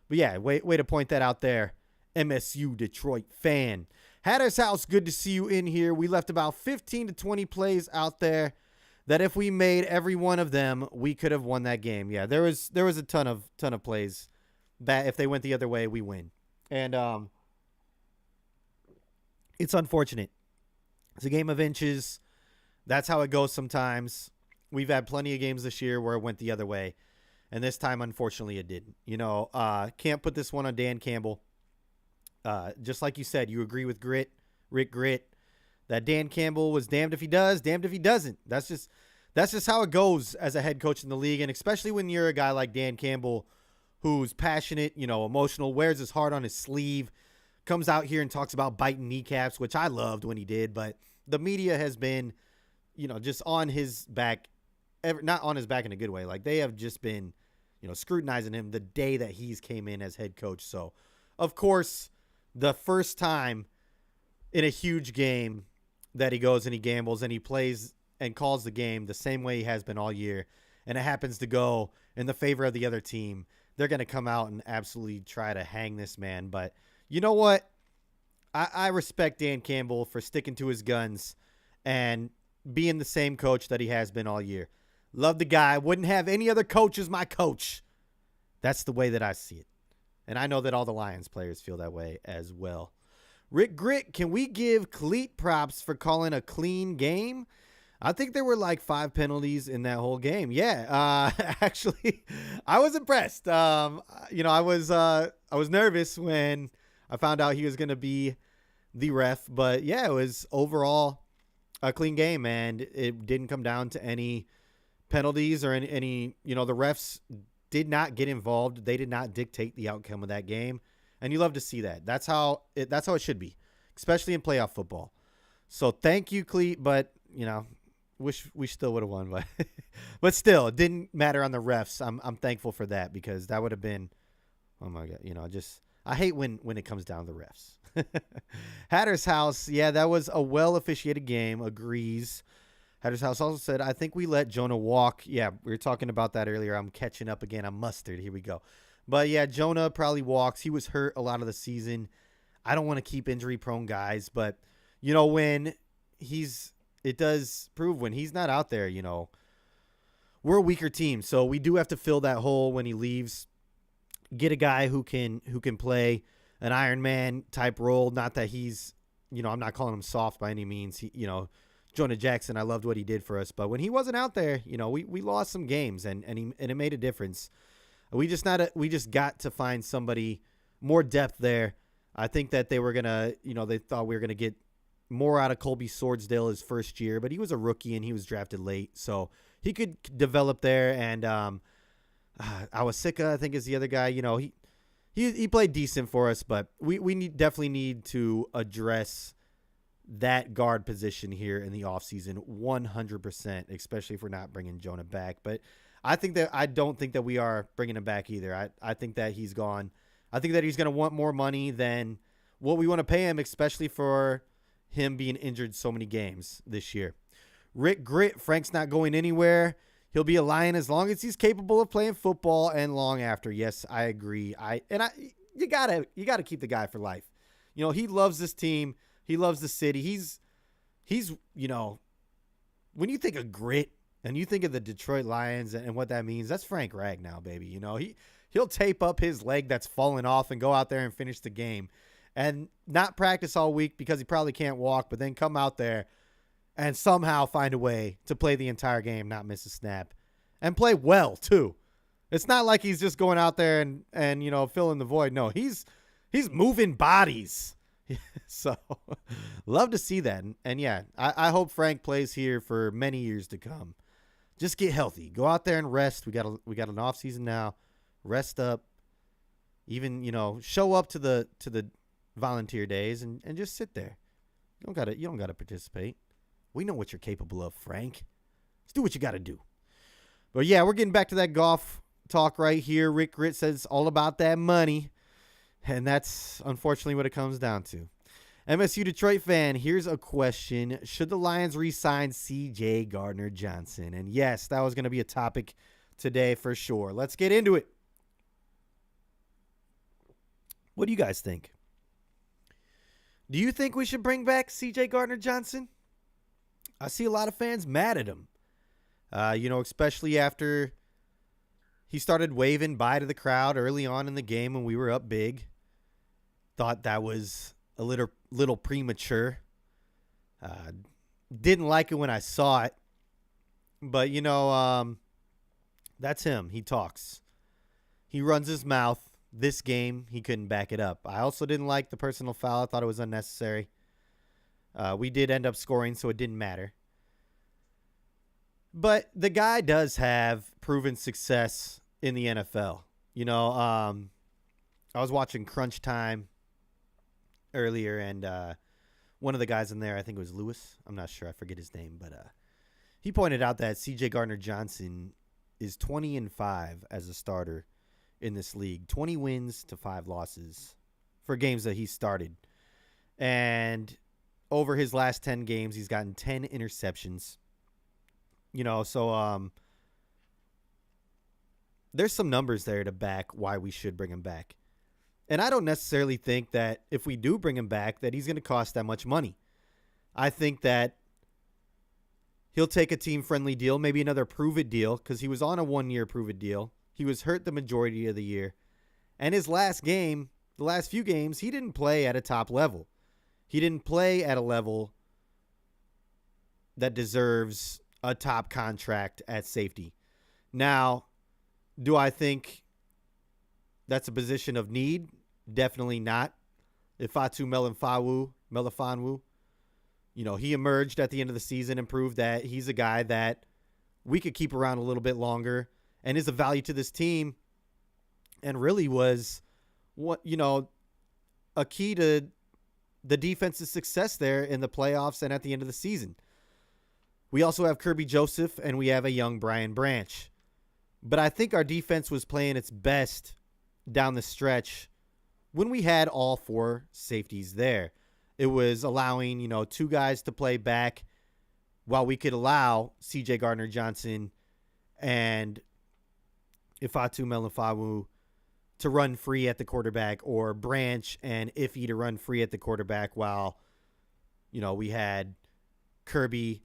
But yeah, way to point that out there, MSU Detroit fan. Hatter's House, good to see you in here. We left about 15 to 20 plays out there that if we made every one of them, we could have won that game. Yeah, there was a ton of plays that if they went the other way, we win. And it's unfortunate. It's a game of inches. That's how it goes sometimes. We've had plenty of games this year where it went the other way. And this time, unfortunately, it didn't. Can't put this one on Dan Campbell. Just like you said, you agree with Rick Grit, that Dan Campbell was damned if he does, damned if he doesn't. That's just how it goes as a head coach in the league. And especially when you're a guy like Dan Campbell, who's passionate, emotional, wears his heart on his sleeve, comes out here and talks about biting kneecaps, which I loved when he did. But the media has been, just on his back, not on his back in a good way. Like they have just been, scrutinizing him the day that he's came in as head coach. So, of course, the first time in a huge game that he goes and he gambles and he plays and calls the game the same way he has been all year, and it happens to go in the favor of the other team, they're going to come out and absolutely try to hang this man. But you know what? I respect Dan Campbell for sticking to his guns and being the same coach that he has been all year. Love the guy. Wouldn't have any other coach as my coach. That's the way that I see it. And I know that all the Lions players feel that way as well. Rick Grit, can we give Cleat props for calling a clean game? I think there were like 5 penalties in that whole game. Yeah, actually, I was impressed. I was nervous when I found out he was going to be the ref. But, yeah, it was overall a clean game, and it didn't come down to any penalties or any the refs did not get involved. They did not dictate the outcome of that game. And you love to see that. That's how it should be, especially in playoff football. So thank you, Cleat, but, wish we still would have won. But still, it didn't matter on the refs. I'm thankful for that because that would have been, oh, my God, I hate when it comes down to the refs. Hatter's House, yeah, that was a well-officiated game, agrees. Hatter's House also said, I think we let Jonah walk. Yeah, we were talking about that earlier. I'm catching up again. I'm mustard. Here we go. But, yeah, Jonah probably walks. He was hurt a lot of the season. I don't want to keep injury-prone guys. But, when it does prove when he's not out there, we're a weaker team. So we do have to fill that hole when he leaves. Get a guy who can play an Iron Man type role. Not that he's, I'm not calling him soft by any means. Jonah Jackson, I loved what he did for us. But when he wasn't out there, we lost some games and it made a difference. We just got to find somebody more depth there. I think that they were going to, they thought we were going to get more out of Colby Swordsdale his first year, but he was a rookie and he was drafted late. So he could develop there. And Awasika, I think, is the other guy. He played decent for us, but we definitely need to address that guard position here in the offseason 100%, especially if we're not bringing Jonah back. But I don't think that we are bringing him back either. I think that he's gone. I think that he's going to want more money than what we want to pay him, especially for him being injured so many games this year. Rick Grit, Frank's not going anywhere. He'll be a Lion as long as he's capable of playing football and long after. Yes, I agree. You gotta keep the guy for life. He loves this team. He loves the city. He's when you think of Grit and you think of the Detroit Lions and what that means, that's Frank Ragnow, baby. He'll tape up his leg that's fallen off and go out there and finish the game and not practice all week because he probably can't walk, but then come out there and somehow find a way to play the entire game, not miss a snap, and play well too. It's not like he's just going out there and filling the void. No, he's He's moving bodies. So, love to see that. And yeah, I hope Frank plays here for many years to come. Just get healthy. Go out there and rest. We got an off season now. Rest up. Even, show up to the volunteer days and just sit there. You don't gotta participate. We know what you're capable of, Frank. Just do what you gotta do. But yeah, we're getting back to that golf talk right here. Rick Grit says all about that money. And that's unfortunately what it comes down to. MSU Detroit fan, here's a question. Should the Lions re-sign C.J. Gardner-Johnson? And yes, that was going to be a topic today for sure. Let's get into it. What do you guys think? Do you think we should bring back C.J. Gardner-Johnson? I see a lot of fans mad at him. Especially after he started waving bye to the crowd early on in the game when we were up big. Thought that was a little premature. Didn't like it when I saw it. But, that's him. He talks. He runs his mouth. This game, he couldn't back it up. I also didn't like the personal foul. I thought it was unnecessary. We did end up scoring, so it didn't matter. But the guy does have proven success in the NFL. I was watching Crunch Time earlier, and one of the guys in there, I think it was Lewis. I'm not sure. I forget his name. But he pointed out that C.J. Gardner-Johnson is 20-5 as a starter in this league. 20 wins to 5 losses for games that he started. And over his last 10 games, he's gotten 10 interceptions. So there's some numbers there to back why we should bring him back. And I don't necessarily think that if we do bring him back that he's going to cost that much money. I think that he'll take a team-friendly deal, maybe another prove-it deal, because he was on a 1-year prove-it deal. He was hurt the majority of the year. And his last game, the last few games, he didn't play at a top level. He didn't play at a level that deserves a top contract at safety. Now, do I think that's a position of need? Definitely not. Ifeatu Melifonwu, he emerged at the end of the season and proved that he's a guy that we could keep around a little bit longer and is a value to this team and really was a key to the defense's success there in the playoffs and at the end of the season. We also have Kirby Joseph and we have a young Brian Branch. But I think our defense was playing its best down the stretch when we had all 4 safeties there. It was allowing, 2 guys to play back while we could allow C.J. Gardner-Johnson and Ifeatu Melifonwu to run free at the quarterback, or Branch and Iffy to run free at the quarterback while, we had Kirby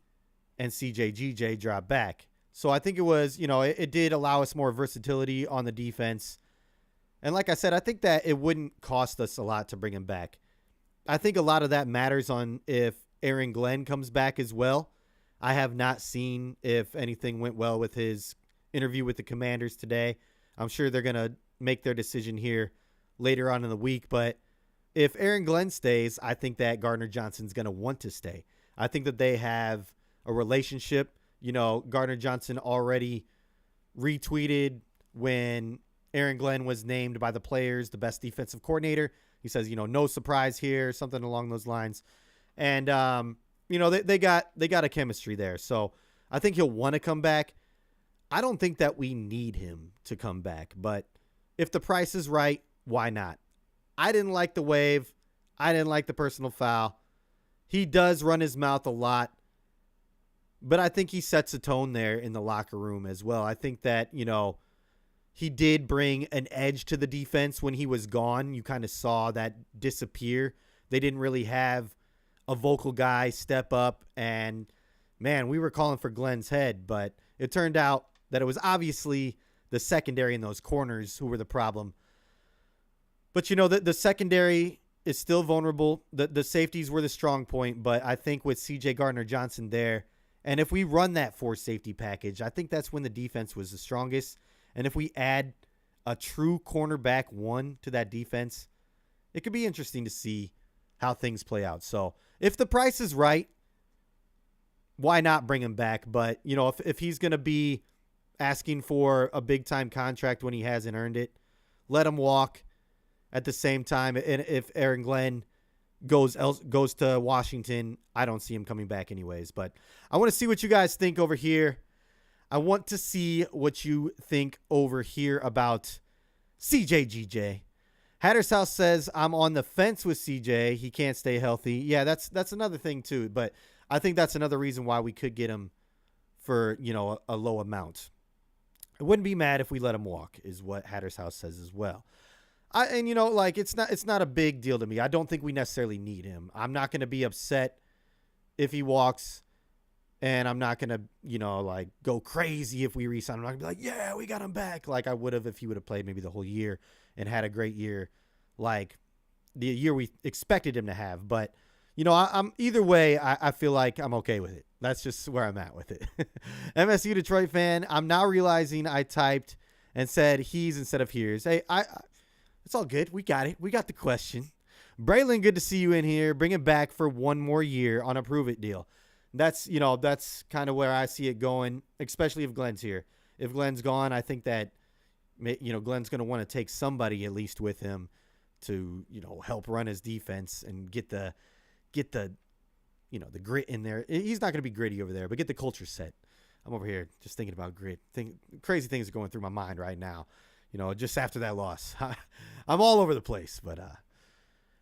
and CJ drop back. So I think it was, it did allow us more versatility on the defense. And like I said, I think that it wouldn't cost us a lot to bring him back. I think a lot of that matters on if Aaron Glenn comes back as well. I have not seen if anything went well with his interview with the Commanders today. I'm sure they're going to make their decision here later on in the week. But if Aaron Glenn stays, I think that Gardner-Johnson's going to want to stay. I think that they have a relationship. Gardner-Johnson already retweeted when Aaron Glenn was named by the players the best defensive coordinator. He says, no surprise here, something along those lines. And, they got a chemistry there. So I think he'll want to come back. I don't think that we need him to come back. But if the price is right, why not? I didn't like the wave. I didn't like the personal foul. He does run his mouth a lot. But I think he sets a tone there in the locker room as well. I think that, he did bring an edge to the defense when he was gone. You kind of saw that disappear. They didn't really have a vocal guy step up. And, man, we were calling for Glenn's head. But it turned out that it was obviously the secondary in those corners who were the problem. But, the secondary is still vulnerable. The safeties were the strong point. But I think with C.J. Gardner-Johnson there, and if we run that 4-safety package, I think that's when the defense was the strongest. And if we add a true cornerback 1 to that defense, it could be interesting to see how things play out. So if the price is right, why not bring him back? But, if he's going to be asking for a big-time contract when he hasn't earned it, let him walk. At the same time, and if Aaron Glenn goes to Washington, I don't see him coming back anyways. But I want to see what you guys think over here. I want to see what you think over here about CJGJ. Hatter's House says, I'm on the fence with CJ. He can't stay healthy. Yeah, that's another thing too. But I think that's another reason why we could get him for, a low amount. I wouldn't be mad if we let him walk, is what Hatter's House says as well. It's not a big deal to me. I don't think we necessarily need him. I'm not going to be upset if he walks, and I'm not going to, go crazy if we re-sign him. I'm not going to be like, yeah, we got him back, like I would have if he would have played maybe the whole year and had a great year, like the year we expected him to have. But, I'm either way, I feel like I'm okay with it. That's just where I'm at with it. MSU Detroit fan, I'm now realizing I typed and said he's instead of here's. Hey, it's all good. We got it. We got the question. Braylon, good to see you in here. Bring it back for one more year on a prove it deal. That's kind of where I see it going, especially if Glenn's here. If Glenn's gone, I think that, Glenn's going to want to take somebody at least with him to, help run his defense and get the grit in there. He's not going to be gritty over there, but get the culture set. I'm over here just thinking about grit. Crazy things are going through my mind right now. Just after that loss. I'm all over the place. But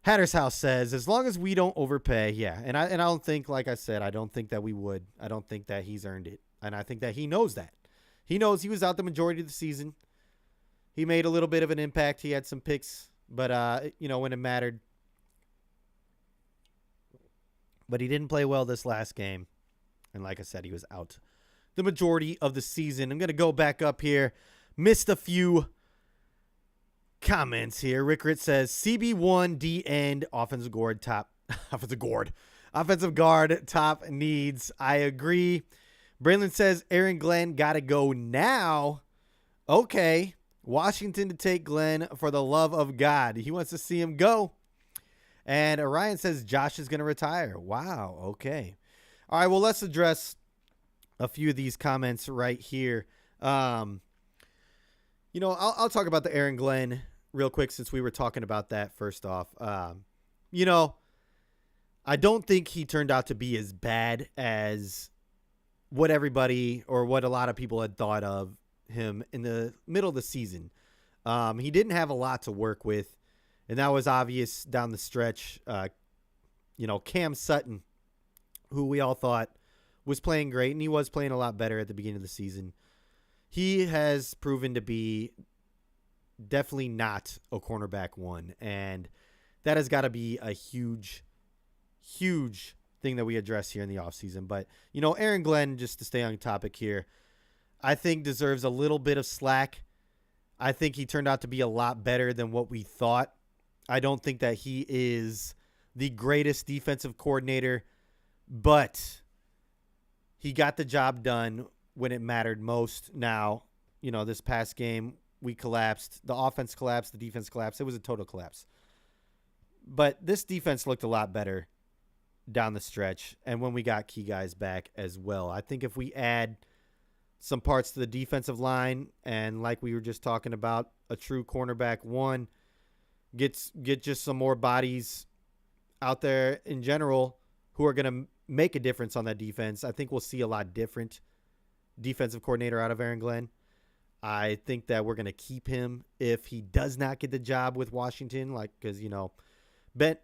Hatter's House says, as long as we don't overpay, yeah. And I don't think, like I said, I don't think that we would. I don't think that he's earned it. And I think that he knows that. He knows he was out the majority of the season. He made a little bit of an impact. He had some picks. But, when it mattered. But he didn't play well this last game. And like I said, he was out the majority of the season. I'm going to go back up here. Missed a few comments here. Rickert says CB1 D end offensive guard top needs. I agree. Braylon says Aaron Glenn gotta go now. Okay. Washington to take Glenn for the love of God. He wants to see him go. And Orion says Josh is gonna retire. Wow. Okay. All right. Well, let's address a few of these comments right here. I'll talk about the Aaron Glenn real quick since we were talking about that first off. I don't think he turned out to be as bad as what everybody or what a lot of people had thought of him in the middle of the season. He didn't have a lot to work with, and that was obvious down the stretch. Cam Sutton, who we all thought was playing great, and he was playing a lot better at the beginning of the season. He has proven to be definitely not a cornerback one, and that has got to be a huge, huge thing that we address here in the offseason. But, Aaron Glenn, just to stay on topic here, I think deserves a little bit of slack. I think he turned out to be a lot better than what we thought. I don't think that he is the greatest defensive coordinator, but he got the job done when it mattered most. Now, this past game, we collapsed. The offense collapsed. The defense collapsed. It was a total collapse. But this defense looked a lot better down the stretch, and when we got key guys back as well. I think if we add some parts to the defensive line, and like we were just talking about, a true cornerback one, get just some more bodies out there in general who are going to make a difference on that defense, I think we'll see a lot different defensive coordinator out of Aaron Glenn. I think that we're going to keep him if he does not get the job with Washington, because, Ben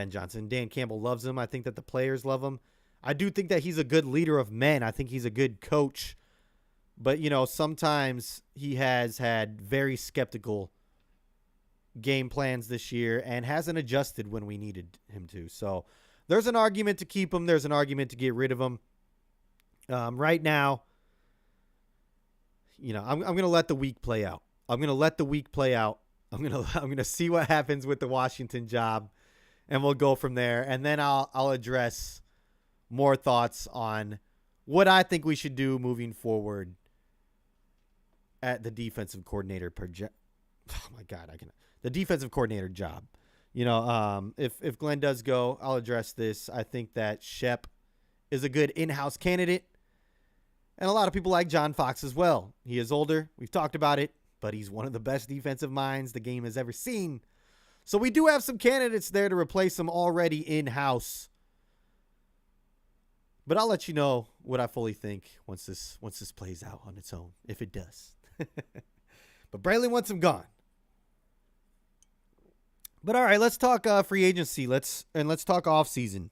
Johnson, Dan Campbell loves him. I think that the players love him. I do think that he's a good leader of men. I think he's a good coach. But, sometimes he has had very skeptical game plans this year and hasn't adjusted when we needed him to. So there's an argument to keep him. There's an argument to get rid of him. Right now, I'm going to let the week play out. I'm going to see what happens with the Washington job, and we'll go from there. And then I'll address more thoughts on what I think we should do moving forward at the defensive coordinator the defensive coordinator job. If Glenn does go, I'll address this. I think that Shep is a good in-house candidate. And a lot of people like John Fox as well. He is older. We've talked about it, but he's one of the best defensive minds the game has ever seen. So we do have some candidates there to replace him already in-house. But I'll let you know what I fully think once this plays out on its own, if it does. But Braylon wants him gone. But all right, let's talk free agency. Let's talk offseason.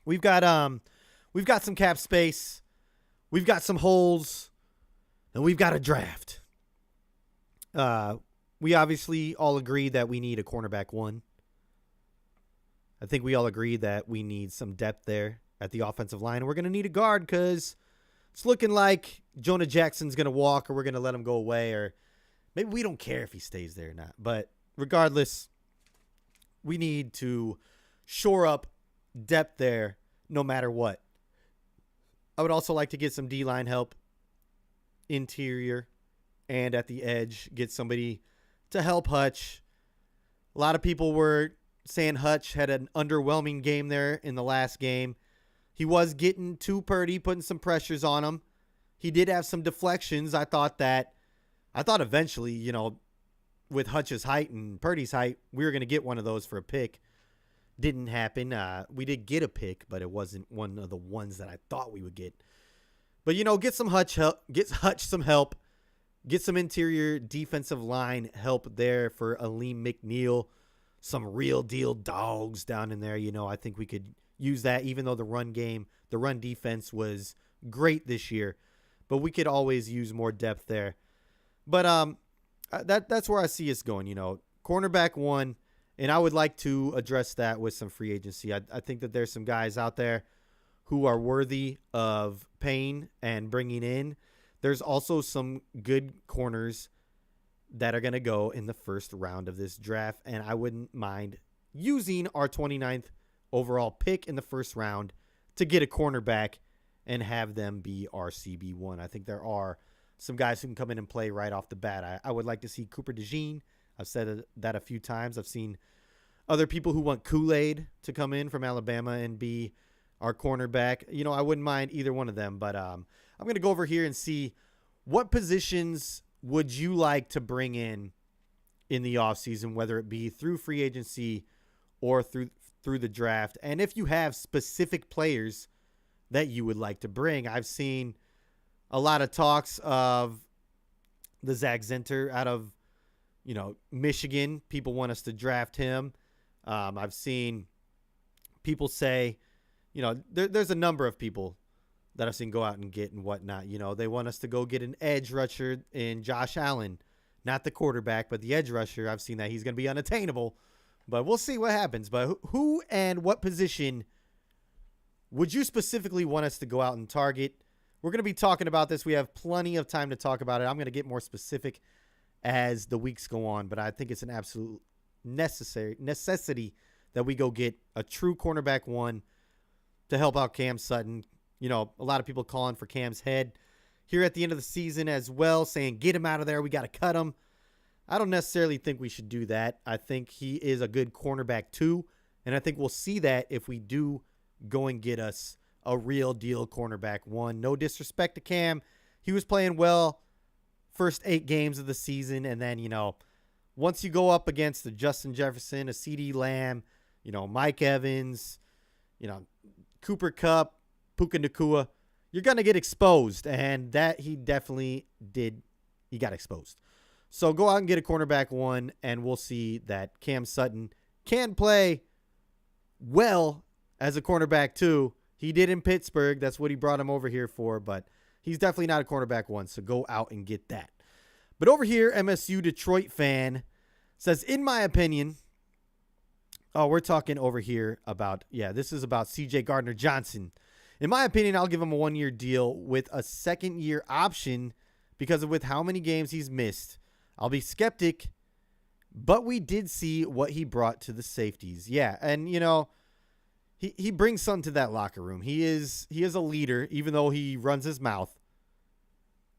We've got some cap space. We've got some holes, and we've got a draft. We obviously all agree that we need a cornerback one. I think we all agree that we need some depth there at the offensive line. We're going to need a guard because it's looking like Jonah Jackson's going to walk, or we're going to let him go away, or maybe we don't care if he stays there or not. But regardless, we need to shore up depth there no matter what. I would also like to get some D-line help, interior and at the edge, get somebody to help Hutch. A lot of people were saying Hutch had an underwhelming game there in the last game. He was getting too Purdy, putting some pressures on him. He did have some deflections. I thought eventually, with Hutch's height and Purdy's height, we were going to get one of those for a pick. Didn't happen. We did get a pick, but it wasn't one of the ones that I thought we would get. But, get some Hutch help, get Hutch some help, get some interior defensive line help there for Aleem McNeil, some real deal dogs down in there. I think we could use that, even though the run defense was great this year, but we could always use more depth there. But that's where I see us going, cornerback one. And I would like to address that with some free agency. I think that there's some guys out there who are worthy of paying and bringing in. There's also some good corners that are going to go in the first round of this draft. And I wouldn't mind using our 29th overall pick in the first round to get a cornerback and have them be our CB1. I think there are some guys who can come in and play right off the bat. I would like to see Cooper DeJean. I've said that a few times. I've seen other people who want Kool-Aid to come in from Alabama and be our cornerback. I wouldn't mind either one of them, but I'm going to go over here and see what positions would you like to bring in the offseason, whether it be through free agency or through the draft. And if you have specific players that you would like to bring, I've seen a lot of talks of the Zach Zinter out of Michigan. People want us to draft him. I've seen people say, there's a number of people that I've seen go out and get and whatnot. They want us to go get an edge rusher in Josh Allen, not the quarterback, but the edge rusher. I've seen that he's going to be unattainable, but we'll see what happens. But who and what position would you specifically want us to go out and target? We're going to be talking about this. We have plenty of time to talk about it. I'm going to get more specific as the weeks go on, but I think it's an absolute necessity that we go get a true cornerback one to help out Cam Sutton. A lot of people calling for Cam's head here at the end of the season as well, saying get him out of there, we got to cut him. I don't necessarily think we should do that. I think he is a good cornerback too, and I think we'll see that if we do go and get us a real deal cornerback one. No disrespect to Cam. He was playing well first 8 games of the season, and then, once you go up against a Justin Jefferson, a CeeDee Lamb, Mike Evans, Cooper Kupp, Puka Nacua, you're going to get exposed, and that he definitely did. He got exposed. So go out and get a cornerback one, and we'll see that Cam Sutton can play well as a cornerback too. He did in Pittsburgh. That's what he brought him over here for, but he's definitely not a cornerback one, so go out and get that. But over here, MSU Detroit fan says, in my opinion, we're talking over here about, this is about C.J. Gardner-Johnson. In my opinion, I'll give him a 1-year deal with a second-year option because of with how many games he's missed. I'll be skeptic, but we did see what he brought to the safeties. Yeah, and, he brings something to that locker room. He is a leader, even though he runs his mouth.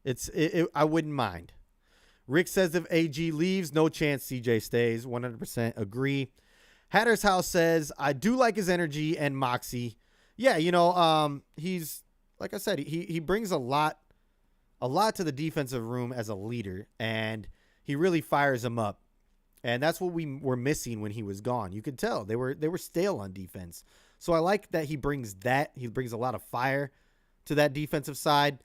I wouldn't mind. Rick says if AG leaves, no chance CJ stays. 100% agree. Hatter's House says, I do like his energy and moxie. Yeah, he's, like I said, he brings a lot to the defensive room as a leader, and he really fires them up. And that's what we were missing when he was gone. You could tell they were stale on defense. So I like that he brings that. He brings a lot of fire to that defensive side,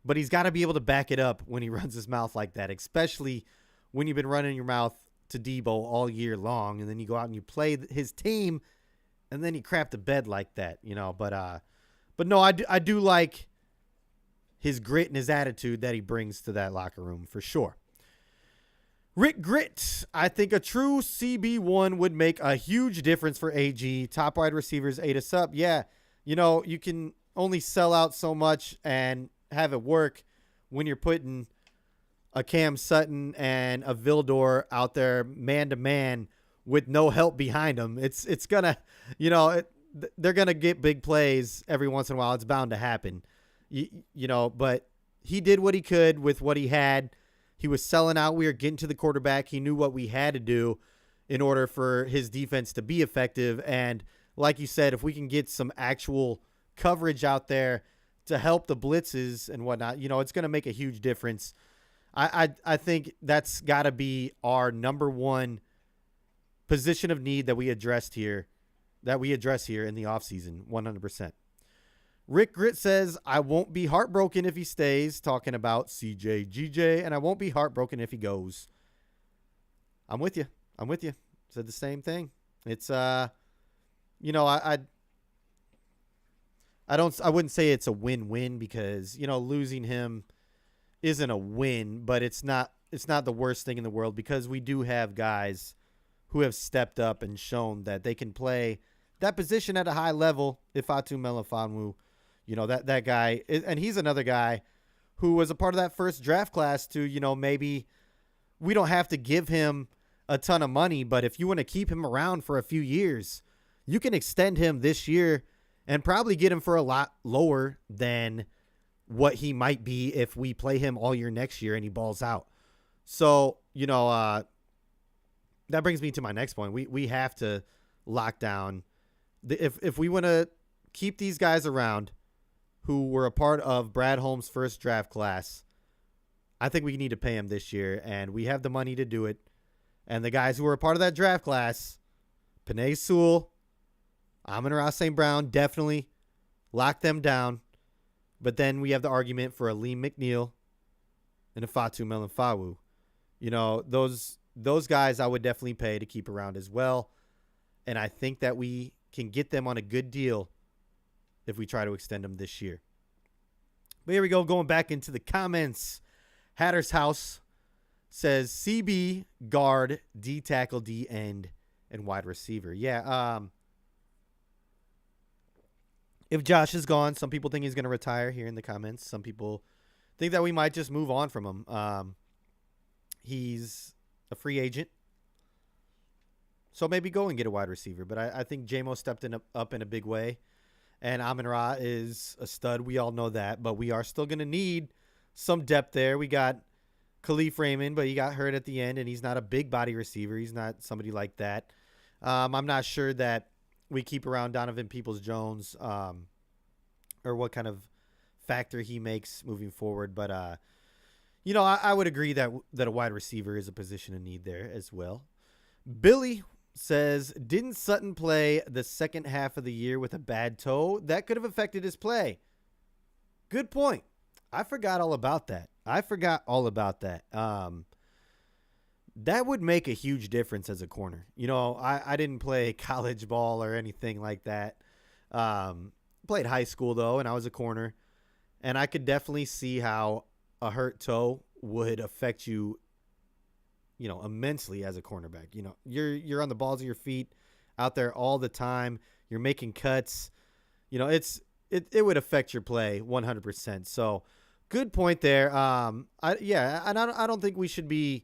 but he's got to be able to back it up when he runs his mouth like that, especially when you've been running your mouth to Debo all year long, and then you go out and you play his team, and then you crap the bed like that, But no, I do like his grit and his attitude that he brings to that locker room for sure. Rick Grit, I think a true CB1 would make a huge difference for AG. Top wide receivers ate us up. Yeah, you can only sell out so much and have it work when you're putting a Cam Sutton and a Vildor out there man-to-man with no help behind them. It's going to, they're going to get big plays every once in a while. It's bound to happen, but he did what he could with what he had. He was selling out. We were getting to the quarterback. He knew what we had to do in order for his defense to be effective. And like you said, if we can get some actual coverage out there to help the blitzes and whatnot, it's going to make a huge difference. I think that's got to be our number one position of need that we address here in the offseason, 100%. Rick Grit says, I won't be heartbroken if he stays, talking about CJ, and I won't be heartbroken if he goes. I'm with you. Said the same thing. It's, I wouldn't say it's a win-win because, losing him isn't a win, but it's not the worst thing in the world because we do have guys who have stepped up and shown that they can play that position at a high level. Ifeatu Melifonwu, that guy, and he's another guy who was a part of that first draft class to, maybe we don't have to give him a ton of money, but if you want to keep him around for a few years, you can extend him this year and probably get him for a lot lower than what he might be if we play him all year next year and he balls out. So, that brings me to my next point. We have to lock down if we want to keep these guys around who were a part of Brad Holmes' first draft class. I think we need to pay him this year, and we have the money to do it. And the guys who were a part of that draft class, Penei Sewell, Amon-Ra St. Brown, definitely lock them down. But then we have the argument for Aleem McNeil and Ifeatu Melifonwu. Those guys I would definitely pay to keep around as well. And I think that we can get them on a good deal if we try to extend them this year. But here we go, going back into the comments. Hatter's House says CB, guard, D tackle, D end, and wide receiver. Yeah, if Josh is gone, some people think he's going to retire here in the comments. Some people think that we might just move on from him. He's a free agent. So maybe go and get a wide receiver. But I think J-Mo stepped up in a big way. And Amon-Ra is a stud. We all know that. But we are still going to need some depth there. We got Khalif Raymond, but he got hurt at the end. And he's not a big body receiver. He's not somebody like that. I'm not sure that we keep around Donovan Peoples-Jones or what kind of factor he makes moving forward. But, I would agree that a wide receiver is a position of need there as well. Billy says, didn't Sutton play the second half of the year with a bad toe? That could have affected his play. Good point. I forgot all about that. That would make a huge difference as a corner. I didn't play college ball or anything like that. Played high school, though, and I was a corner. And I could definitely see how a hurt toe would affect you, immensely as a cornerback. You're on the balls of your feet out there all the time. You're making cuts. It would affect your play 100%. So good point there. I don't think we should be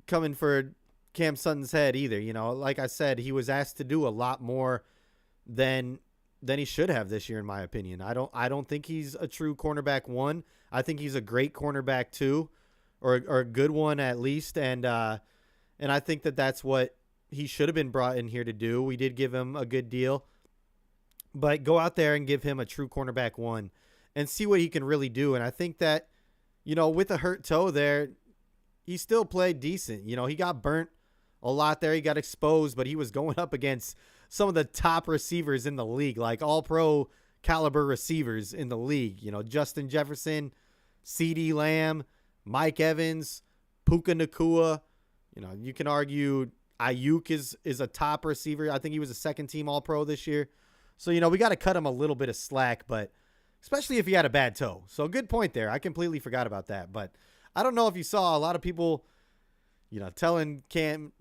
coming for Cam Sutton's head either. Like I said, he was asked to do a lot more than he should have this year, in my opinion. I don't think he's a true cornerback one. I think he's a great cornerback two, or a good one at least. And I think that's what he should have been brought in here to do. We did give him a good deal. But go out there and give him a true cornerback one and see what he can really do. And I think that, with a hurt toe there, he still played decent. He got burnt a lot there. He got exposed, but he was going up against some of the top receivers in the league, like all-pro caliber receivers in the league. Justin Jefferson, CeeDee Lamb, Mike Evans, Puka Nacua. You can argue Ayuk is a top receiver. I think he was a second-team all-pro this year. So, we got to cut him a little bit of slack, but especially if he had a bad toe. So, good point there. I completely forgot about that. But I don't know if you saw a lot of people, telling Cam,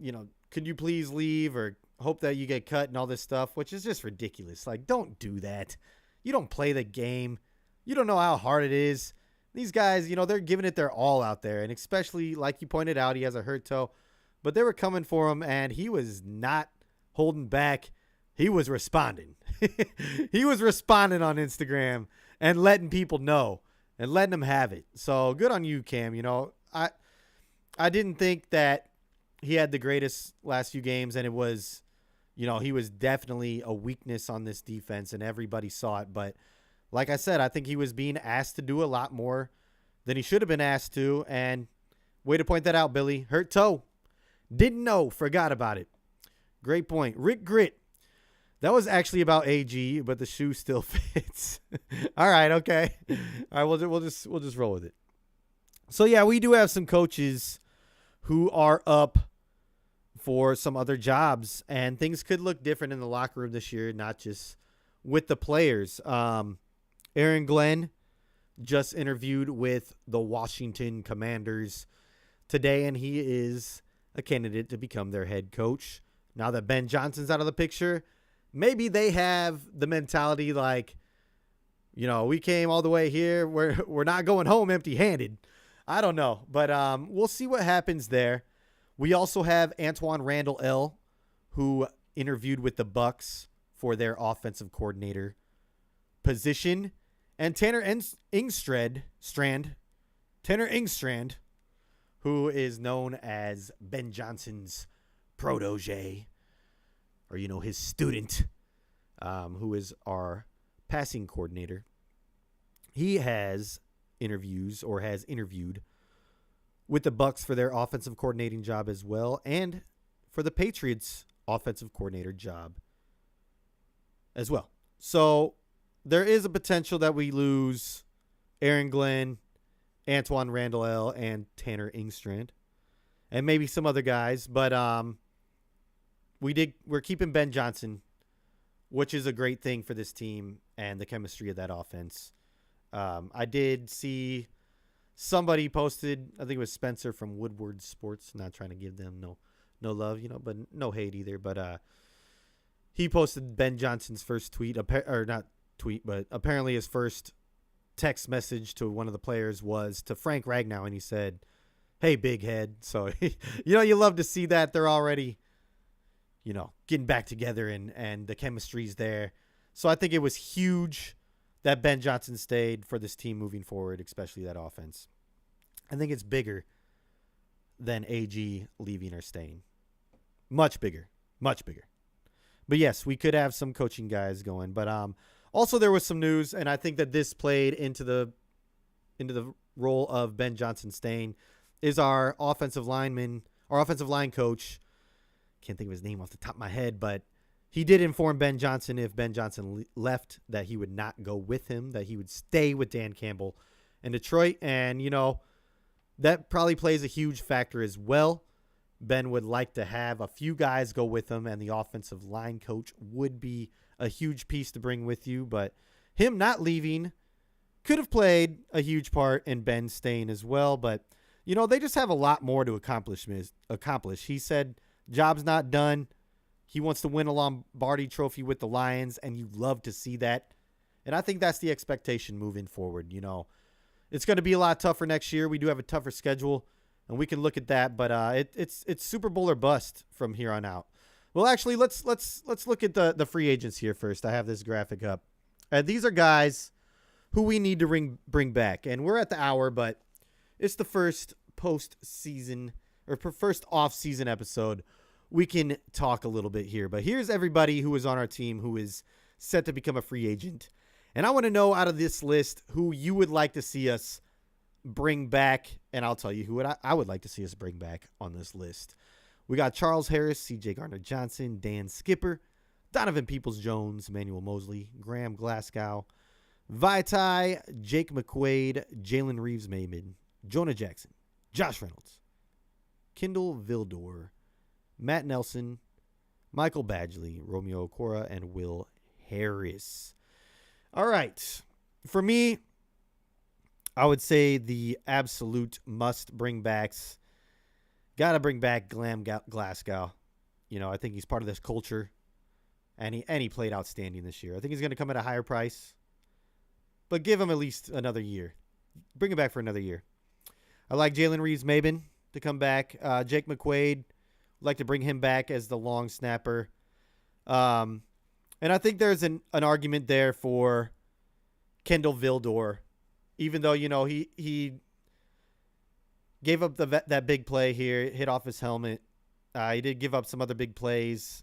could you please leave or hope that you get cut and all this stuff, which is just ridiculous. Like, don't do that. You don't play the game. You don't know how hard it is. These guys, they're giving it their all out there. And especially, like you pointed out, he has a hurt toe. But they were coming for him, and he was not holding back. He was responding. He was responding on Instagram and letting people know and letting them have it. So good on you, Cam. I didn't think that he had the greatest last few games, and it was, he was definitely a weakness on this defense, and everybody saw it. But like I said, I think he was being asked to do a lot more than he should have been asked to. And way to point that out, Billy. Hurt toe. Didn't know. Forgot about it. Great point. Rick Grit. That was actually about AG, but the shoe still fits. All right, okay. All right, we'll just roll with it. So yeah, we do have some coaches who are up for some other jobs, and things could look different in the locker room this year, not just with the players. Aaron Glenn just interviewed with the Washington Commanders today, and he is a candidate to become their head coach. Now that Ben Johnson's out of the picture, maybe they have the mentality like, we came all the way here. We're not going home empty-handed. I don't know, but we'll see what happens there. We also have Antoine Randall L., who interviewed with the Bucks for their offensive coordinator position, and Tanner Engstrand, who is known as Ben Johnson's protege, or, his student, who is our passing coordinator. He has interviewed with the Bucks for their offensive coordinating job as well, and for the Patriots offensive coordinator job as well. So there is a potential that we lose Aaron Glenn, Antoine Randall L., and Tanner Engstrand, and maybe some other guys, but we're keeping Ben Johnson, which is a great thing for this team and the chemistry of that offense. I did see somebody posted, I think it was Spencer from Woodward Sports, not trying to give them no love, but no hate either. But he posted Ben Johnson's first tweet, or not tweet, but apparently his first text message to one of the players was to Frank Ragnow, and he said, "Hey, big head." So, you love to see that. They're already, getting back together, and the chemistry's there. So I think it was huge that Ben Johnson stayed for this team moving forward, especially that offense. I think it's bigger than AG leaving or staying. Much bigger. Much bigger. But yes, we could have some coaching guys going. But also there was some news, and I think that this played into the role of Ben Johnson staying, is our offensive line coach. Can't think of his name off the top of my head, but he did inform Ben Johnson if Ben Johnson left that he would not go with him, that he would stay with Dan Campbell in Detroit. And, that probably plays a huge factor as well. Ben would like to have a few guys go with him, and the offensive line coach would be a huge piece to bring with you. But him not leaving could have played a huge part in Ben staying as well. But, they just have a lot more to accomplish. He said job's not done. He wants to win a Lombardi trophy with the Lions, and you love to see that. And I think that's the expectation moving forward. It's going to be a lot tougher next year. We do have a tougher schedule, and we can look at that. But it's Super Bowl or bust from here on out. Well, actually, let's look at the free agents here first. I have this graphic up. These are guys who we need to bring back, and we're at the hour, but it's the first post-season or first off-season episode. we can talk a little bit here. But here's everybody who is on our team who is set to become a free agent. And I want to know out of this list who you would like to see us bring back. And I'll tell you who I would like to see us bring back on this list. We got Charles Harris, C.J. Gardner-Johnson, Dan Skipper, Donovan Peoples-Jones, Emmanuel Mosley, Graham Glasgow, Vaitai, Jake McQuaid, Jalen Reeves-Maybin, Jonah Jackson, Josh Reynolds, Kendall Vildor, Matt Nelson, Michael Badgley, Romeo Okora, and Will Harris. All right. For me, I would say the absolute must bring backs. Got to bring back Glasgow. You know, I think he's part of this culture, and he played outstanding this year. I think he's going to come at a higher price, but give him at least another year. Bring him back for another year. I like Jalen Reeves-Maybin to come back. Jake McQuaid, like to bring him back as the long snapper. And I think there's an argument there for Kendall Vildor, even though, you know, he gave up that big play here, hit off his helmet. He did give up some other big plays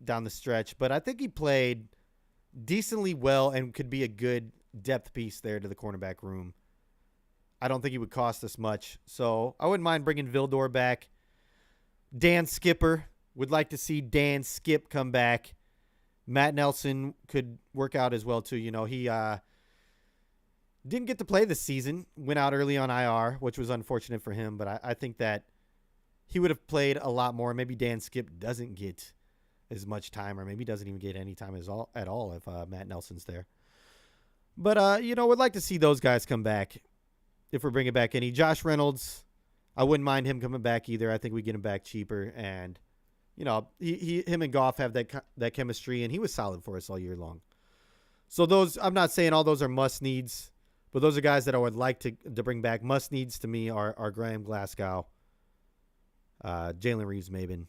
down the stretch, but I think he played decently well and could be a good depth piece there to the cornerback room. I don't think he would cost us much, so I wouldn't mind bringing Vildor back. Dan Skipper, would like to see Dan Skip come back. Matt Nelson could work out as well too. You know, he didn't get to play this season, went out early on IR, which was unfortunate for him, but I think that he would have played a lot more. Maybe Dan Skip doesn't get as much time, or maybe doesn't even get any time at all if Matt Nelson's there. But, you know, would like to see those guys come back if we're bringing back any. Josh Reynolds, I wouldn't mind him coming back either. I think we get him back cheaper. And, you know, him and Goff have that chemistry, and he was solid for us all year long. So those, I'm not saying all those are must-needs, but those are guys that I would like to bring back. Must-needs to me are Graham Glasgow, Jalen Reeves-Maybin,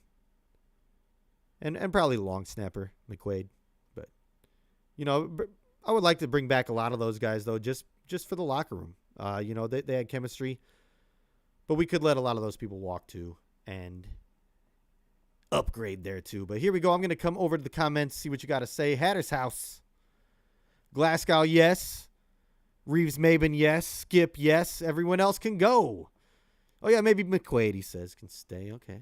and probably long snapper, McQuaid. But, you know, I would like to bring back a lot of those guys, though, just for the locker room. You know, they had chemistry, but we could let a lot of those people walk too and upgrade there too. But here we go. I'm going to come over to the comments, see what you got to say. Hatter's House. Glasgow, yes. Reeves-Maybin, yes. Skip, yes. Everyone else can go. Oh, yeah, maybe McQuaid, he says, can stay. Okay.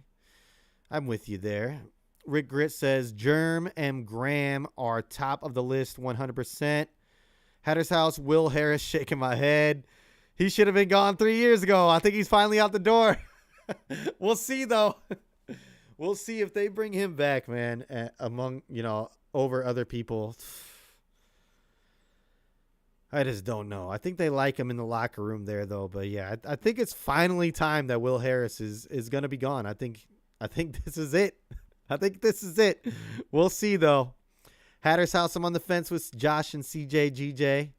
I'm with you there. Rick Grit says, Germ and Graham are top of the list 100%. Hatter's House, Will Harris, shaking my head. He should have been gone 3 years ago. I think he's finally out the door. We'll see, though. We'll see if they bring him back, man, among, you know, over other people. I just don't know. I think they like him in the locker room there, though. But, yeah, I think it's finally time that Will Harris is going to be gone. I think this is it. I think this is it. We'll see, though. Hatter's House, I'm on the fence with Josh and CJ, GJ.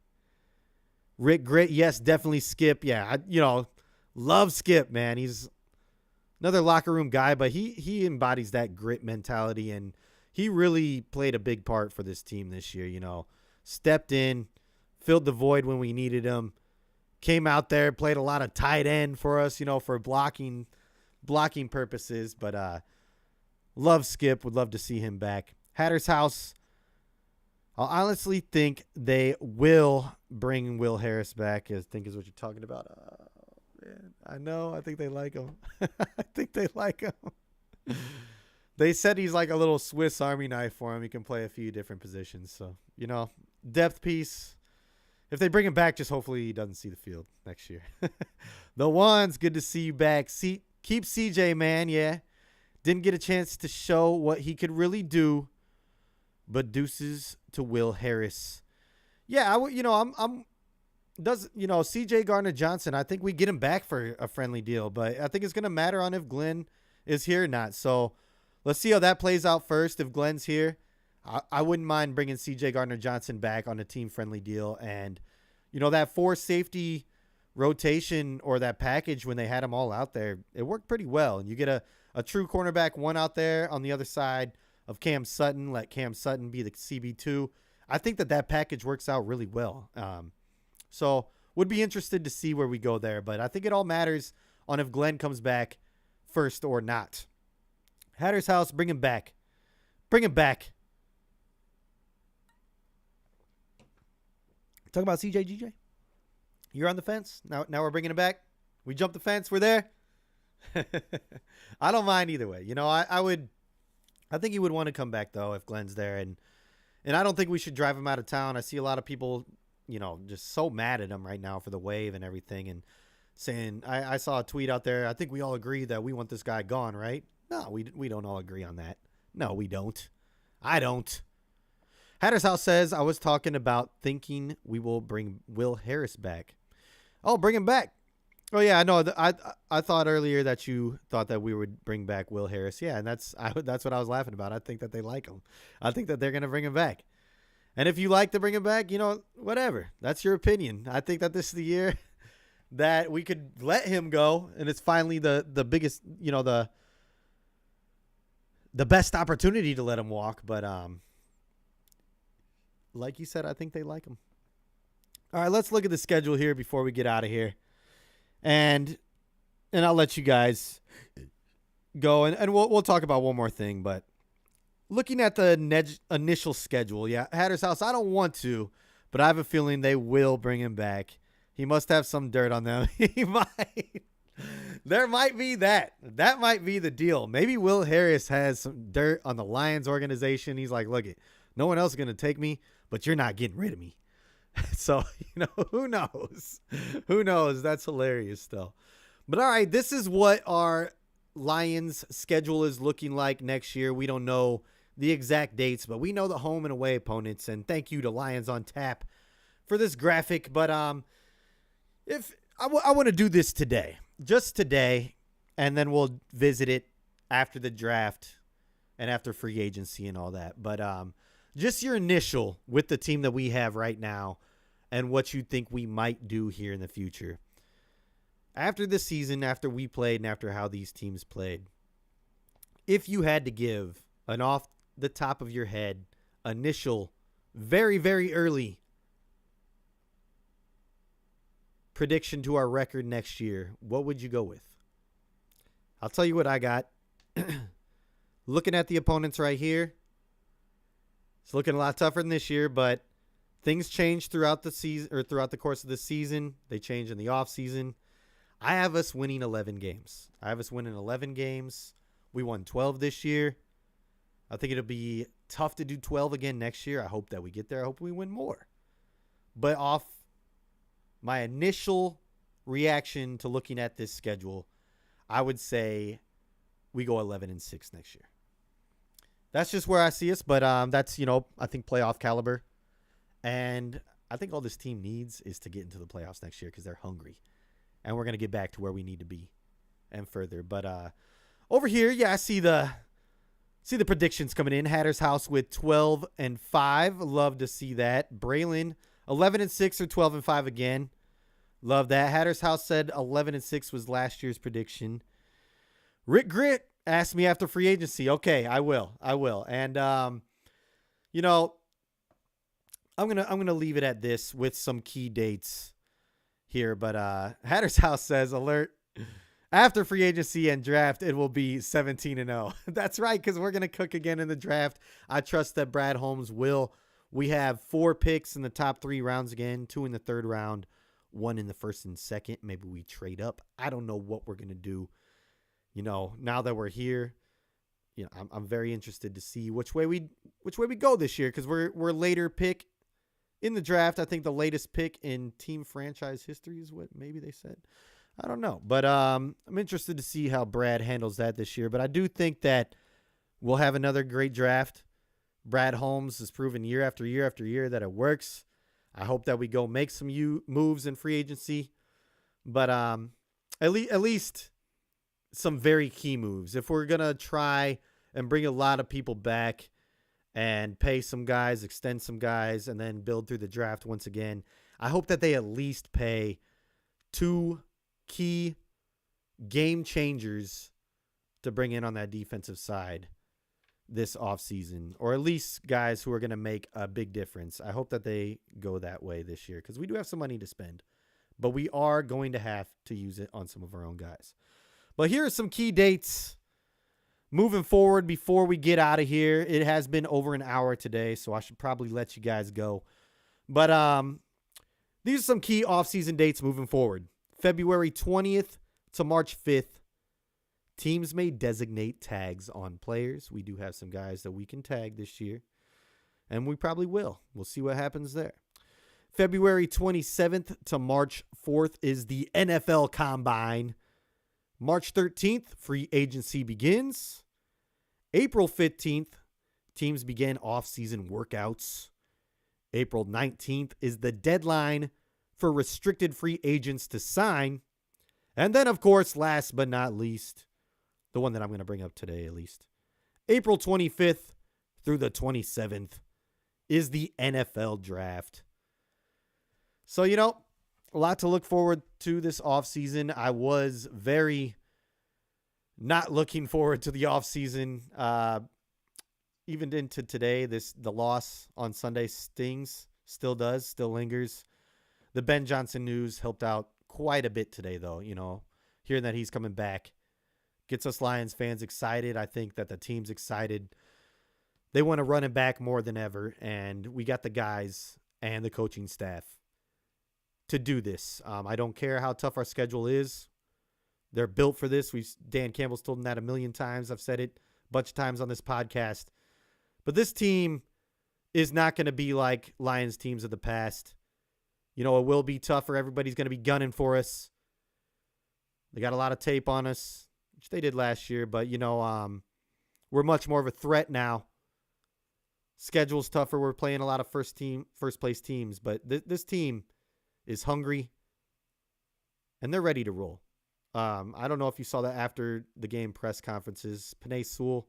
Rick Grit, yes, definitely Skip. Yeah, love Skip, man. He's another locker room guy, but he embodies that grit mentality, and he really played a big part for this team this year, you know. Stepped in, filled the void when we needed him, came out there, played a lot of tight end for us, you know, for blocking purposes, but love Skip, would love to see him back. Hatter's House, I honestly think they will bring Will Harris back, I think is what you're talking about. Man, I know. I think they like him. I think they like him. They said he's like a little Swiss Army knife for him. He can play a few different positions. So, you know, depth piece. If they bring him back, just hopefully he doesn't see the field next year. The Ones, good to see you back. Keep CJ, man. Yeah. Didn't get a chance to show what he could really do. But deuces to Will Harris. Yeah, CJ Gardner-Johnson, I think we get him back for a friendly deal, but I think it's going to matter on if Glenn is here or not. So let's see how that plays out first. If Glenn's here, I wouldn't mind bringing CJ Gardner-Johnson back on a team-friendly deal. And, you know, that 4 safety rotation or that package when they had them all out there, it worked pretty well. And you get a true cornerback 1 out there on the other side of Cam Sutton, let Cam Sutton be the CB2. I think that package works out really well. So would be interested to see where we go there, but I think it all matters on if Glenn comes back first or not. Hatter's house, bring him back. Bring him back. Talk about CJGJ. You're on the fence. Now we're bringing it back. We jumped the fence. We're there. I don't mind either way. You know, I think he would want to come back though if Glenn's there, and I don't think we should drive him out of town. I see a lot of people, you know, just so mad at him right now for the wave and everything, and saying I saw a tweet out there. I think we all agree that we want this guy gone, right? No, we don't all agree on that. No, we don't. I don't. Hatter's House says, I was talking about thinking we will bring Will Harris back. Oh, bring him back. Oh, yeah, I know. I thought earlier that you thought that we would bring back Will Harris. Yeah, and that's what I was laughing about. I think that they like him. I think that they're going to bring him back. And if you like to bring him back, you know, whatever. That's your opinion. I think that this is the year that we could let him go, and it's finally the biggest, you know, the best opportunity to let him walk. But like you said, I think they like him. All right, let's look at the schedule here before we get out of here. And I'll let you guys go, and we'll talk about one more thing. But looking at the initial schedule, yeah, Hatter's House, I don't want to, but I have a feeling they will bring him back. He must have some dirt on them. He might. There might be that. That might be the deal. Maybe Will Harris has some dirt on the Lions organization. He's like, look, no one else is going to take me, but you're not getting rid of me. So, you know, who knows? Who knows? That's hilarious still. But all right, this is what our Lions schedule is looking like next year. We don't know the exact dates, but we know the home and away opponents. And thank you to Lions on Tap for this graphic. But if I want to do this today, just today, and then we'll visit it after the draft and after free agency and all that. But just your initial with the team that we have right now and what you think we might do here in the future. After the season, after we played, and after how these teams played, if you had to give an off the top of your head initial, very, very early prediction to our record next year, what would you go with? I'll tell you what I got. Looking at the opponents right here, it's looking a lot tougher than this year, but things change throughout the season or throughout the course of the season. They change in the off season. I have us winning 11 games. We won 12 this year. I think it'll be tough to do 12 again next year. I hope that we get there. I hope we win more. But off my initial reaction to looking at this schedule, I would say we go 11-6 next year. That's just where I see us, but that's, you know, I think playoff caliber. And I think all this team needs is to get into the playoffs next year because they're hungry. And we're going to get back to where we need to be and further. But over here, yeah, I see the predictions coming in. Hatter's House with 12-5. Love to see that. Braylon, 11-6 or 12-5 again. Love that. Hatter's House said 11-6 was last year's prediction. Rick Grit asked me after free agency. Okay, I will. And you know, I'm gonna leave it at this with some key dates here. But Hatter's House says alert. After free agency and draft, it will be 17-0. That's right, because we're gonna cook again in the draft. I trust that Brad Holmes will. We have 4 picks in the top 3 rounds again, 2 in the 3rd round, 1 in the 1st and 2nd. Maybe we trade up. I don't know what we're gonna do. You know, now that we're here, you know, I'm very interested to see which way we go this year, because we're later pick in the draft. I think the latest pick in team franchise history is what maybe they said. I don't know, but I'm interested to see how Brad handles that this year. But I do think that we'll have another great draft. Brad Holmes has proven year after year after year that it works. I hope that we go make some moves in free agency, but at least some very key moves. If we're gonna try and bring a lot of people back and pay some guys, extend some guys, and then build through the draft once again, I hope that they at least pay 2 key game changers to bring in on that defensive side this offseason, or at least guys who are going to make a big difference. I hope that they go that way this year, because we do have some money to spend, but we are going to have to use it on some of our own guys. But here are some key dates moving forward, before we get out of here, it has been over an hour today, so I should probably let you guys go. But these are some key offseason dates moving forward. February 20th to March 5th, teams may designate tags on players. We do have some guys that we can tag this year, and we probably will. We'll see what happens there. February 27th to March 4th is the NFL Combine. March 13th, free agency begins. April 15th, teams begin off-season workouts. April 19th is the deadline for restricted free agents to sign. And then, of course, last but not least, the one that I'm going to bring up today at least, April 25th through the 27th is the NFL Draft. So, a lot to look forward to this offseason. I was very not looking forward to the offseason. Even into today, the loss on Sunday stings, still does, still lingers. The Ben Johnson news helped out quite a bit today, though. Hearing that he's coming back gets us Lions fans excited. I think that the team's excited. They want to run him back more than ever, and we got the guys and the coaching staff to do this. I don't care how tough our schedule is. They're built for this. Dan Campbell's told them that a million times. I've said it a bunch of times on this podcast. But this team is not going to be like Lions teams of the past. It will be tougher. Everybody's going to be gunning for us. They got a lot of tape on us, which they did last year. But, we're much more of a threat now. Schedule's tougher. We're playing a lot of first place teams. But this team is hungry, and they're ready to roll. I don't know if you saw that after the game press conferences. Penei Sewell,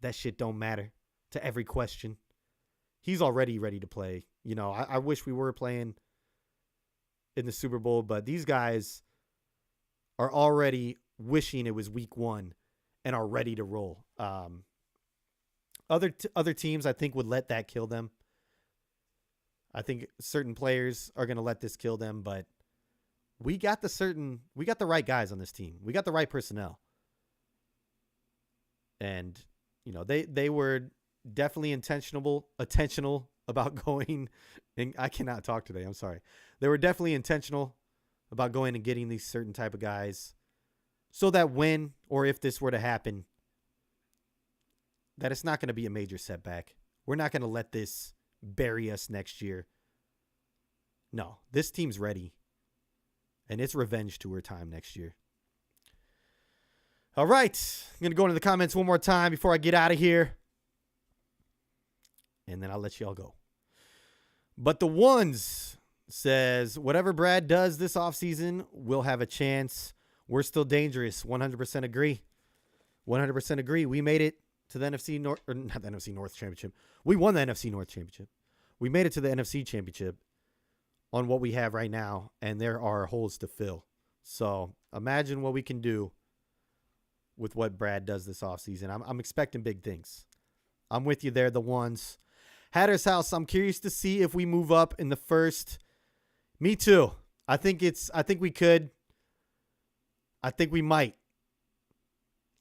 that shit don't matter to every question. He's already ready to play. I wish we were playing in the Super Bowl, but these guys are already wishing it was week 1 and are ready to roll. Other teams, I think, would let that kill them. I think certain players are going to let this kill them, but we got the right guys on this team. We got the right personnel. And, they were definitely intentional about going, and I cannot talk today. I'm sorry. They were definitely intentional about going and getting these certain type of guys so that when or if this were to happen, that it's not going to be a major setback. We're not going to let this bury us next year. No, this team's ready. And it's revenge tour time next year. All right. I'm going to go into the comments one more time before I get out of here. And then I'll let you all go. But the ones says, whatever Brad does this offseason, we'll have a chance. We're still dangerous. 100% agree. 100% agree. We made it to the NFC North, or not the NFC North Championship. We won the NFC North Championship. We made it to the NFC Championship on what we have right now, and there are holes to fill. So imagine what we can do with what Brad does this offseason. I'm expecting big things. I'm with you there, the ones. Hatter's House, I'm curious to see if we move up in the first. Me too. I think we could. I think we might.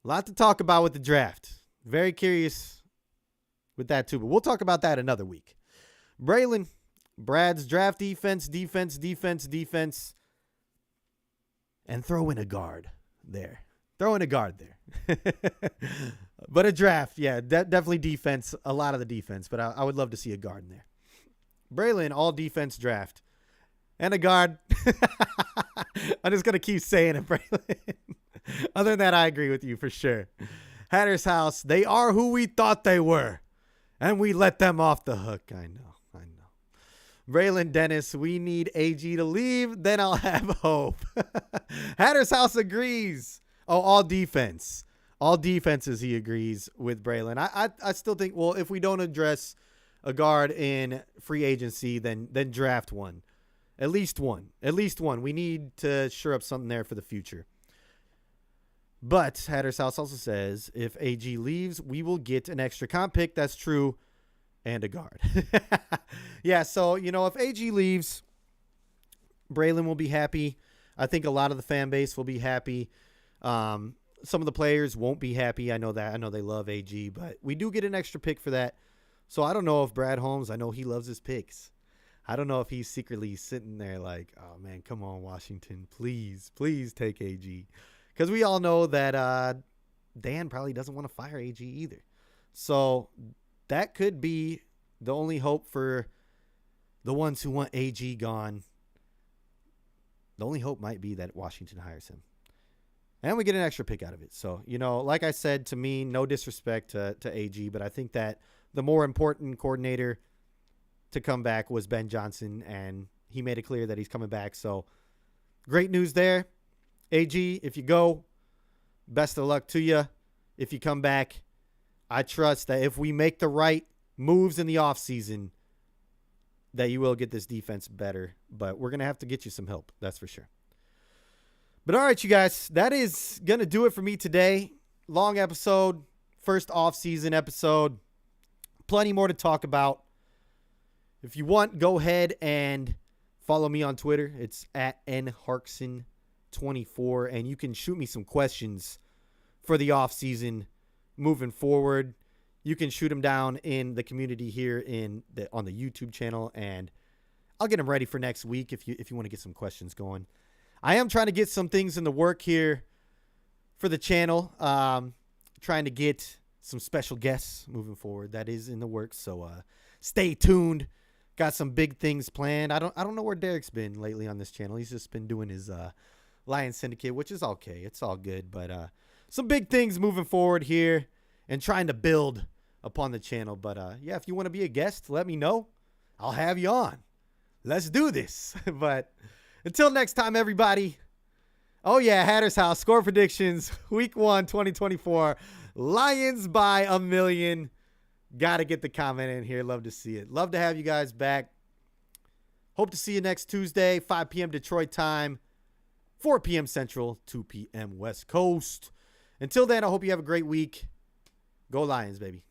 A lot to talk about with the draft. Very curious with that too, but we'll talk about that another week. Braylon, Brad's draft defense, and throw in a guard there. But a draft, yeah, definitely defense, a lot of the defense, but I would love to see a guard in there. Braylon, all defense draft. And a guard. I'm just going to keep saying it, Braylon. Other than that, I agree with you for sure. Hatter's House, they are who we thought they were. And we let them off the hook. I know. Braylon Dennis, we need AG to leave, then I'll have hope. Hatter's House agrees. Oh, all defense. All defenses, he agrees with Braylon. I still think, well, if we don't address a guard in free agency, then draft one. At least one. We need to shore up something there for the future. But Hatter's House also says, if AG leaves, we will get an extra comp pick. That's true. And a guard. Yeah, so, if AG leaves, Braylon will be happy. I think a lot of the fan base will be happy. some of the players won't be happy. I know that. I know they love AG, but we do get an extra pick for that. So I don't know if Brad Holmes, I know he loves his picks. I don't know if he's secretly sitting there like, oh, man, come on, Washington. Please, please take AG. Because we all know that Dan probably doesn't want to fire AG either. So that could be the only hope for the ones who want AG gone. The only hope might be that Washington hires him. And we get an extra pick out of it. So, like I said, to me, no disrespect to AG, but I think that the more important coordinator to come back was Ben Johnson, and he made it clear that he's coming back. So great news there. AG, if you go, best of luck to you. If you come back, I trust that if we make the right moves in the offseason, that you will get this defense better. But we're going to have to get you some help. That's for sure. But all right, you guys, that is going to do it for me today. Long episode, first off-season episode. Plenty more to talk about. If you want, go ahead and follow me on Twitter. It's at nharkson24, and you can shoot me some questions for the offseason moving forward. You can shoot them down in the community here on the YouTube channel, and I'll get them ready for next week if you want to get some questions going. I am trying to get some things in the work here for the channel. Trying to get some special guests moving forward. That is in the works, so stay tuned. Got some big things planned. I don't know where Derek's been lately on this channel. He's just been doing his Lion Syndicate, which is okay. It's all good, but some big things moving forward here and trying to build upon the channel. But yeah, if you want to be a guest, let me know. I'll have you on. Let's do this. But until next time, everybody. Oh yeah, Hatter's House score predictions, Week 1, 2024. Lions by 1,000,000. Got to get the comment in here. Love to see it. Love to have you guys back. Hope to see you next Tuesday, 5 p.m. Detroit time, 4 p.m. Central, 2 p.m. West Coast. Until then, I hope you have a great week. Go Lions, baby.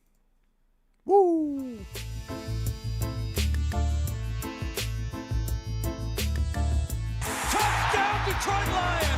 Woo! Touchdown, Detroit Lions!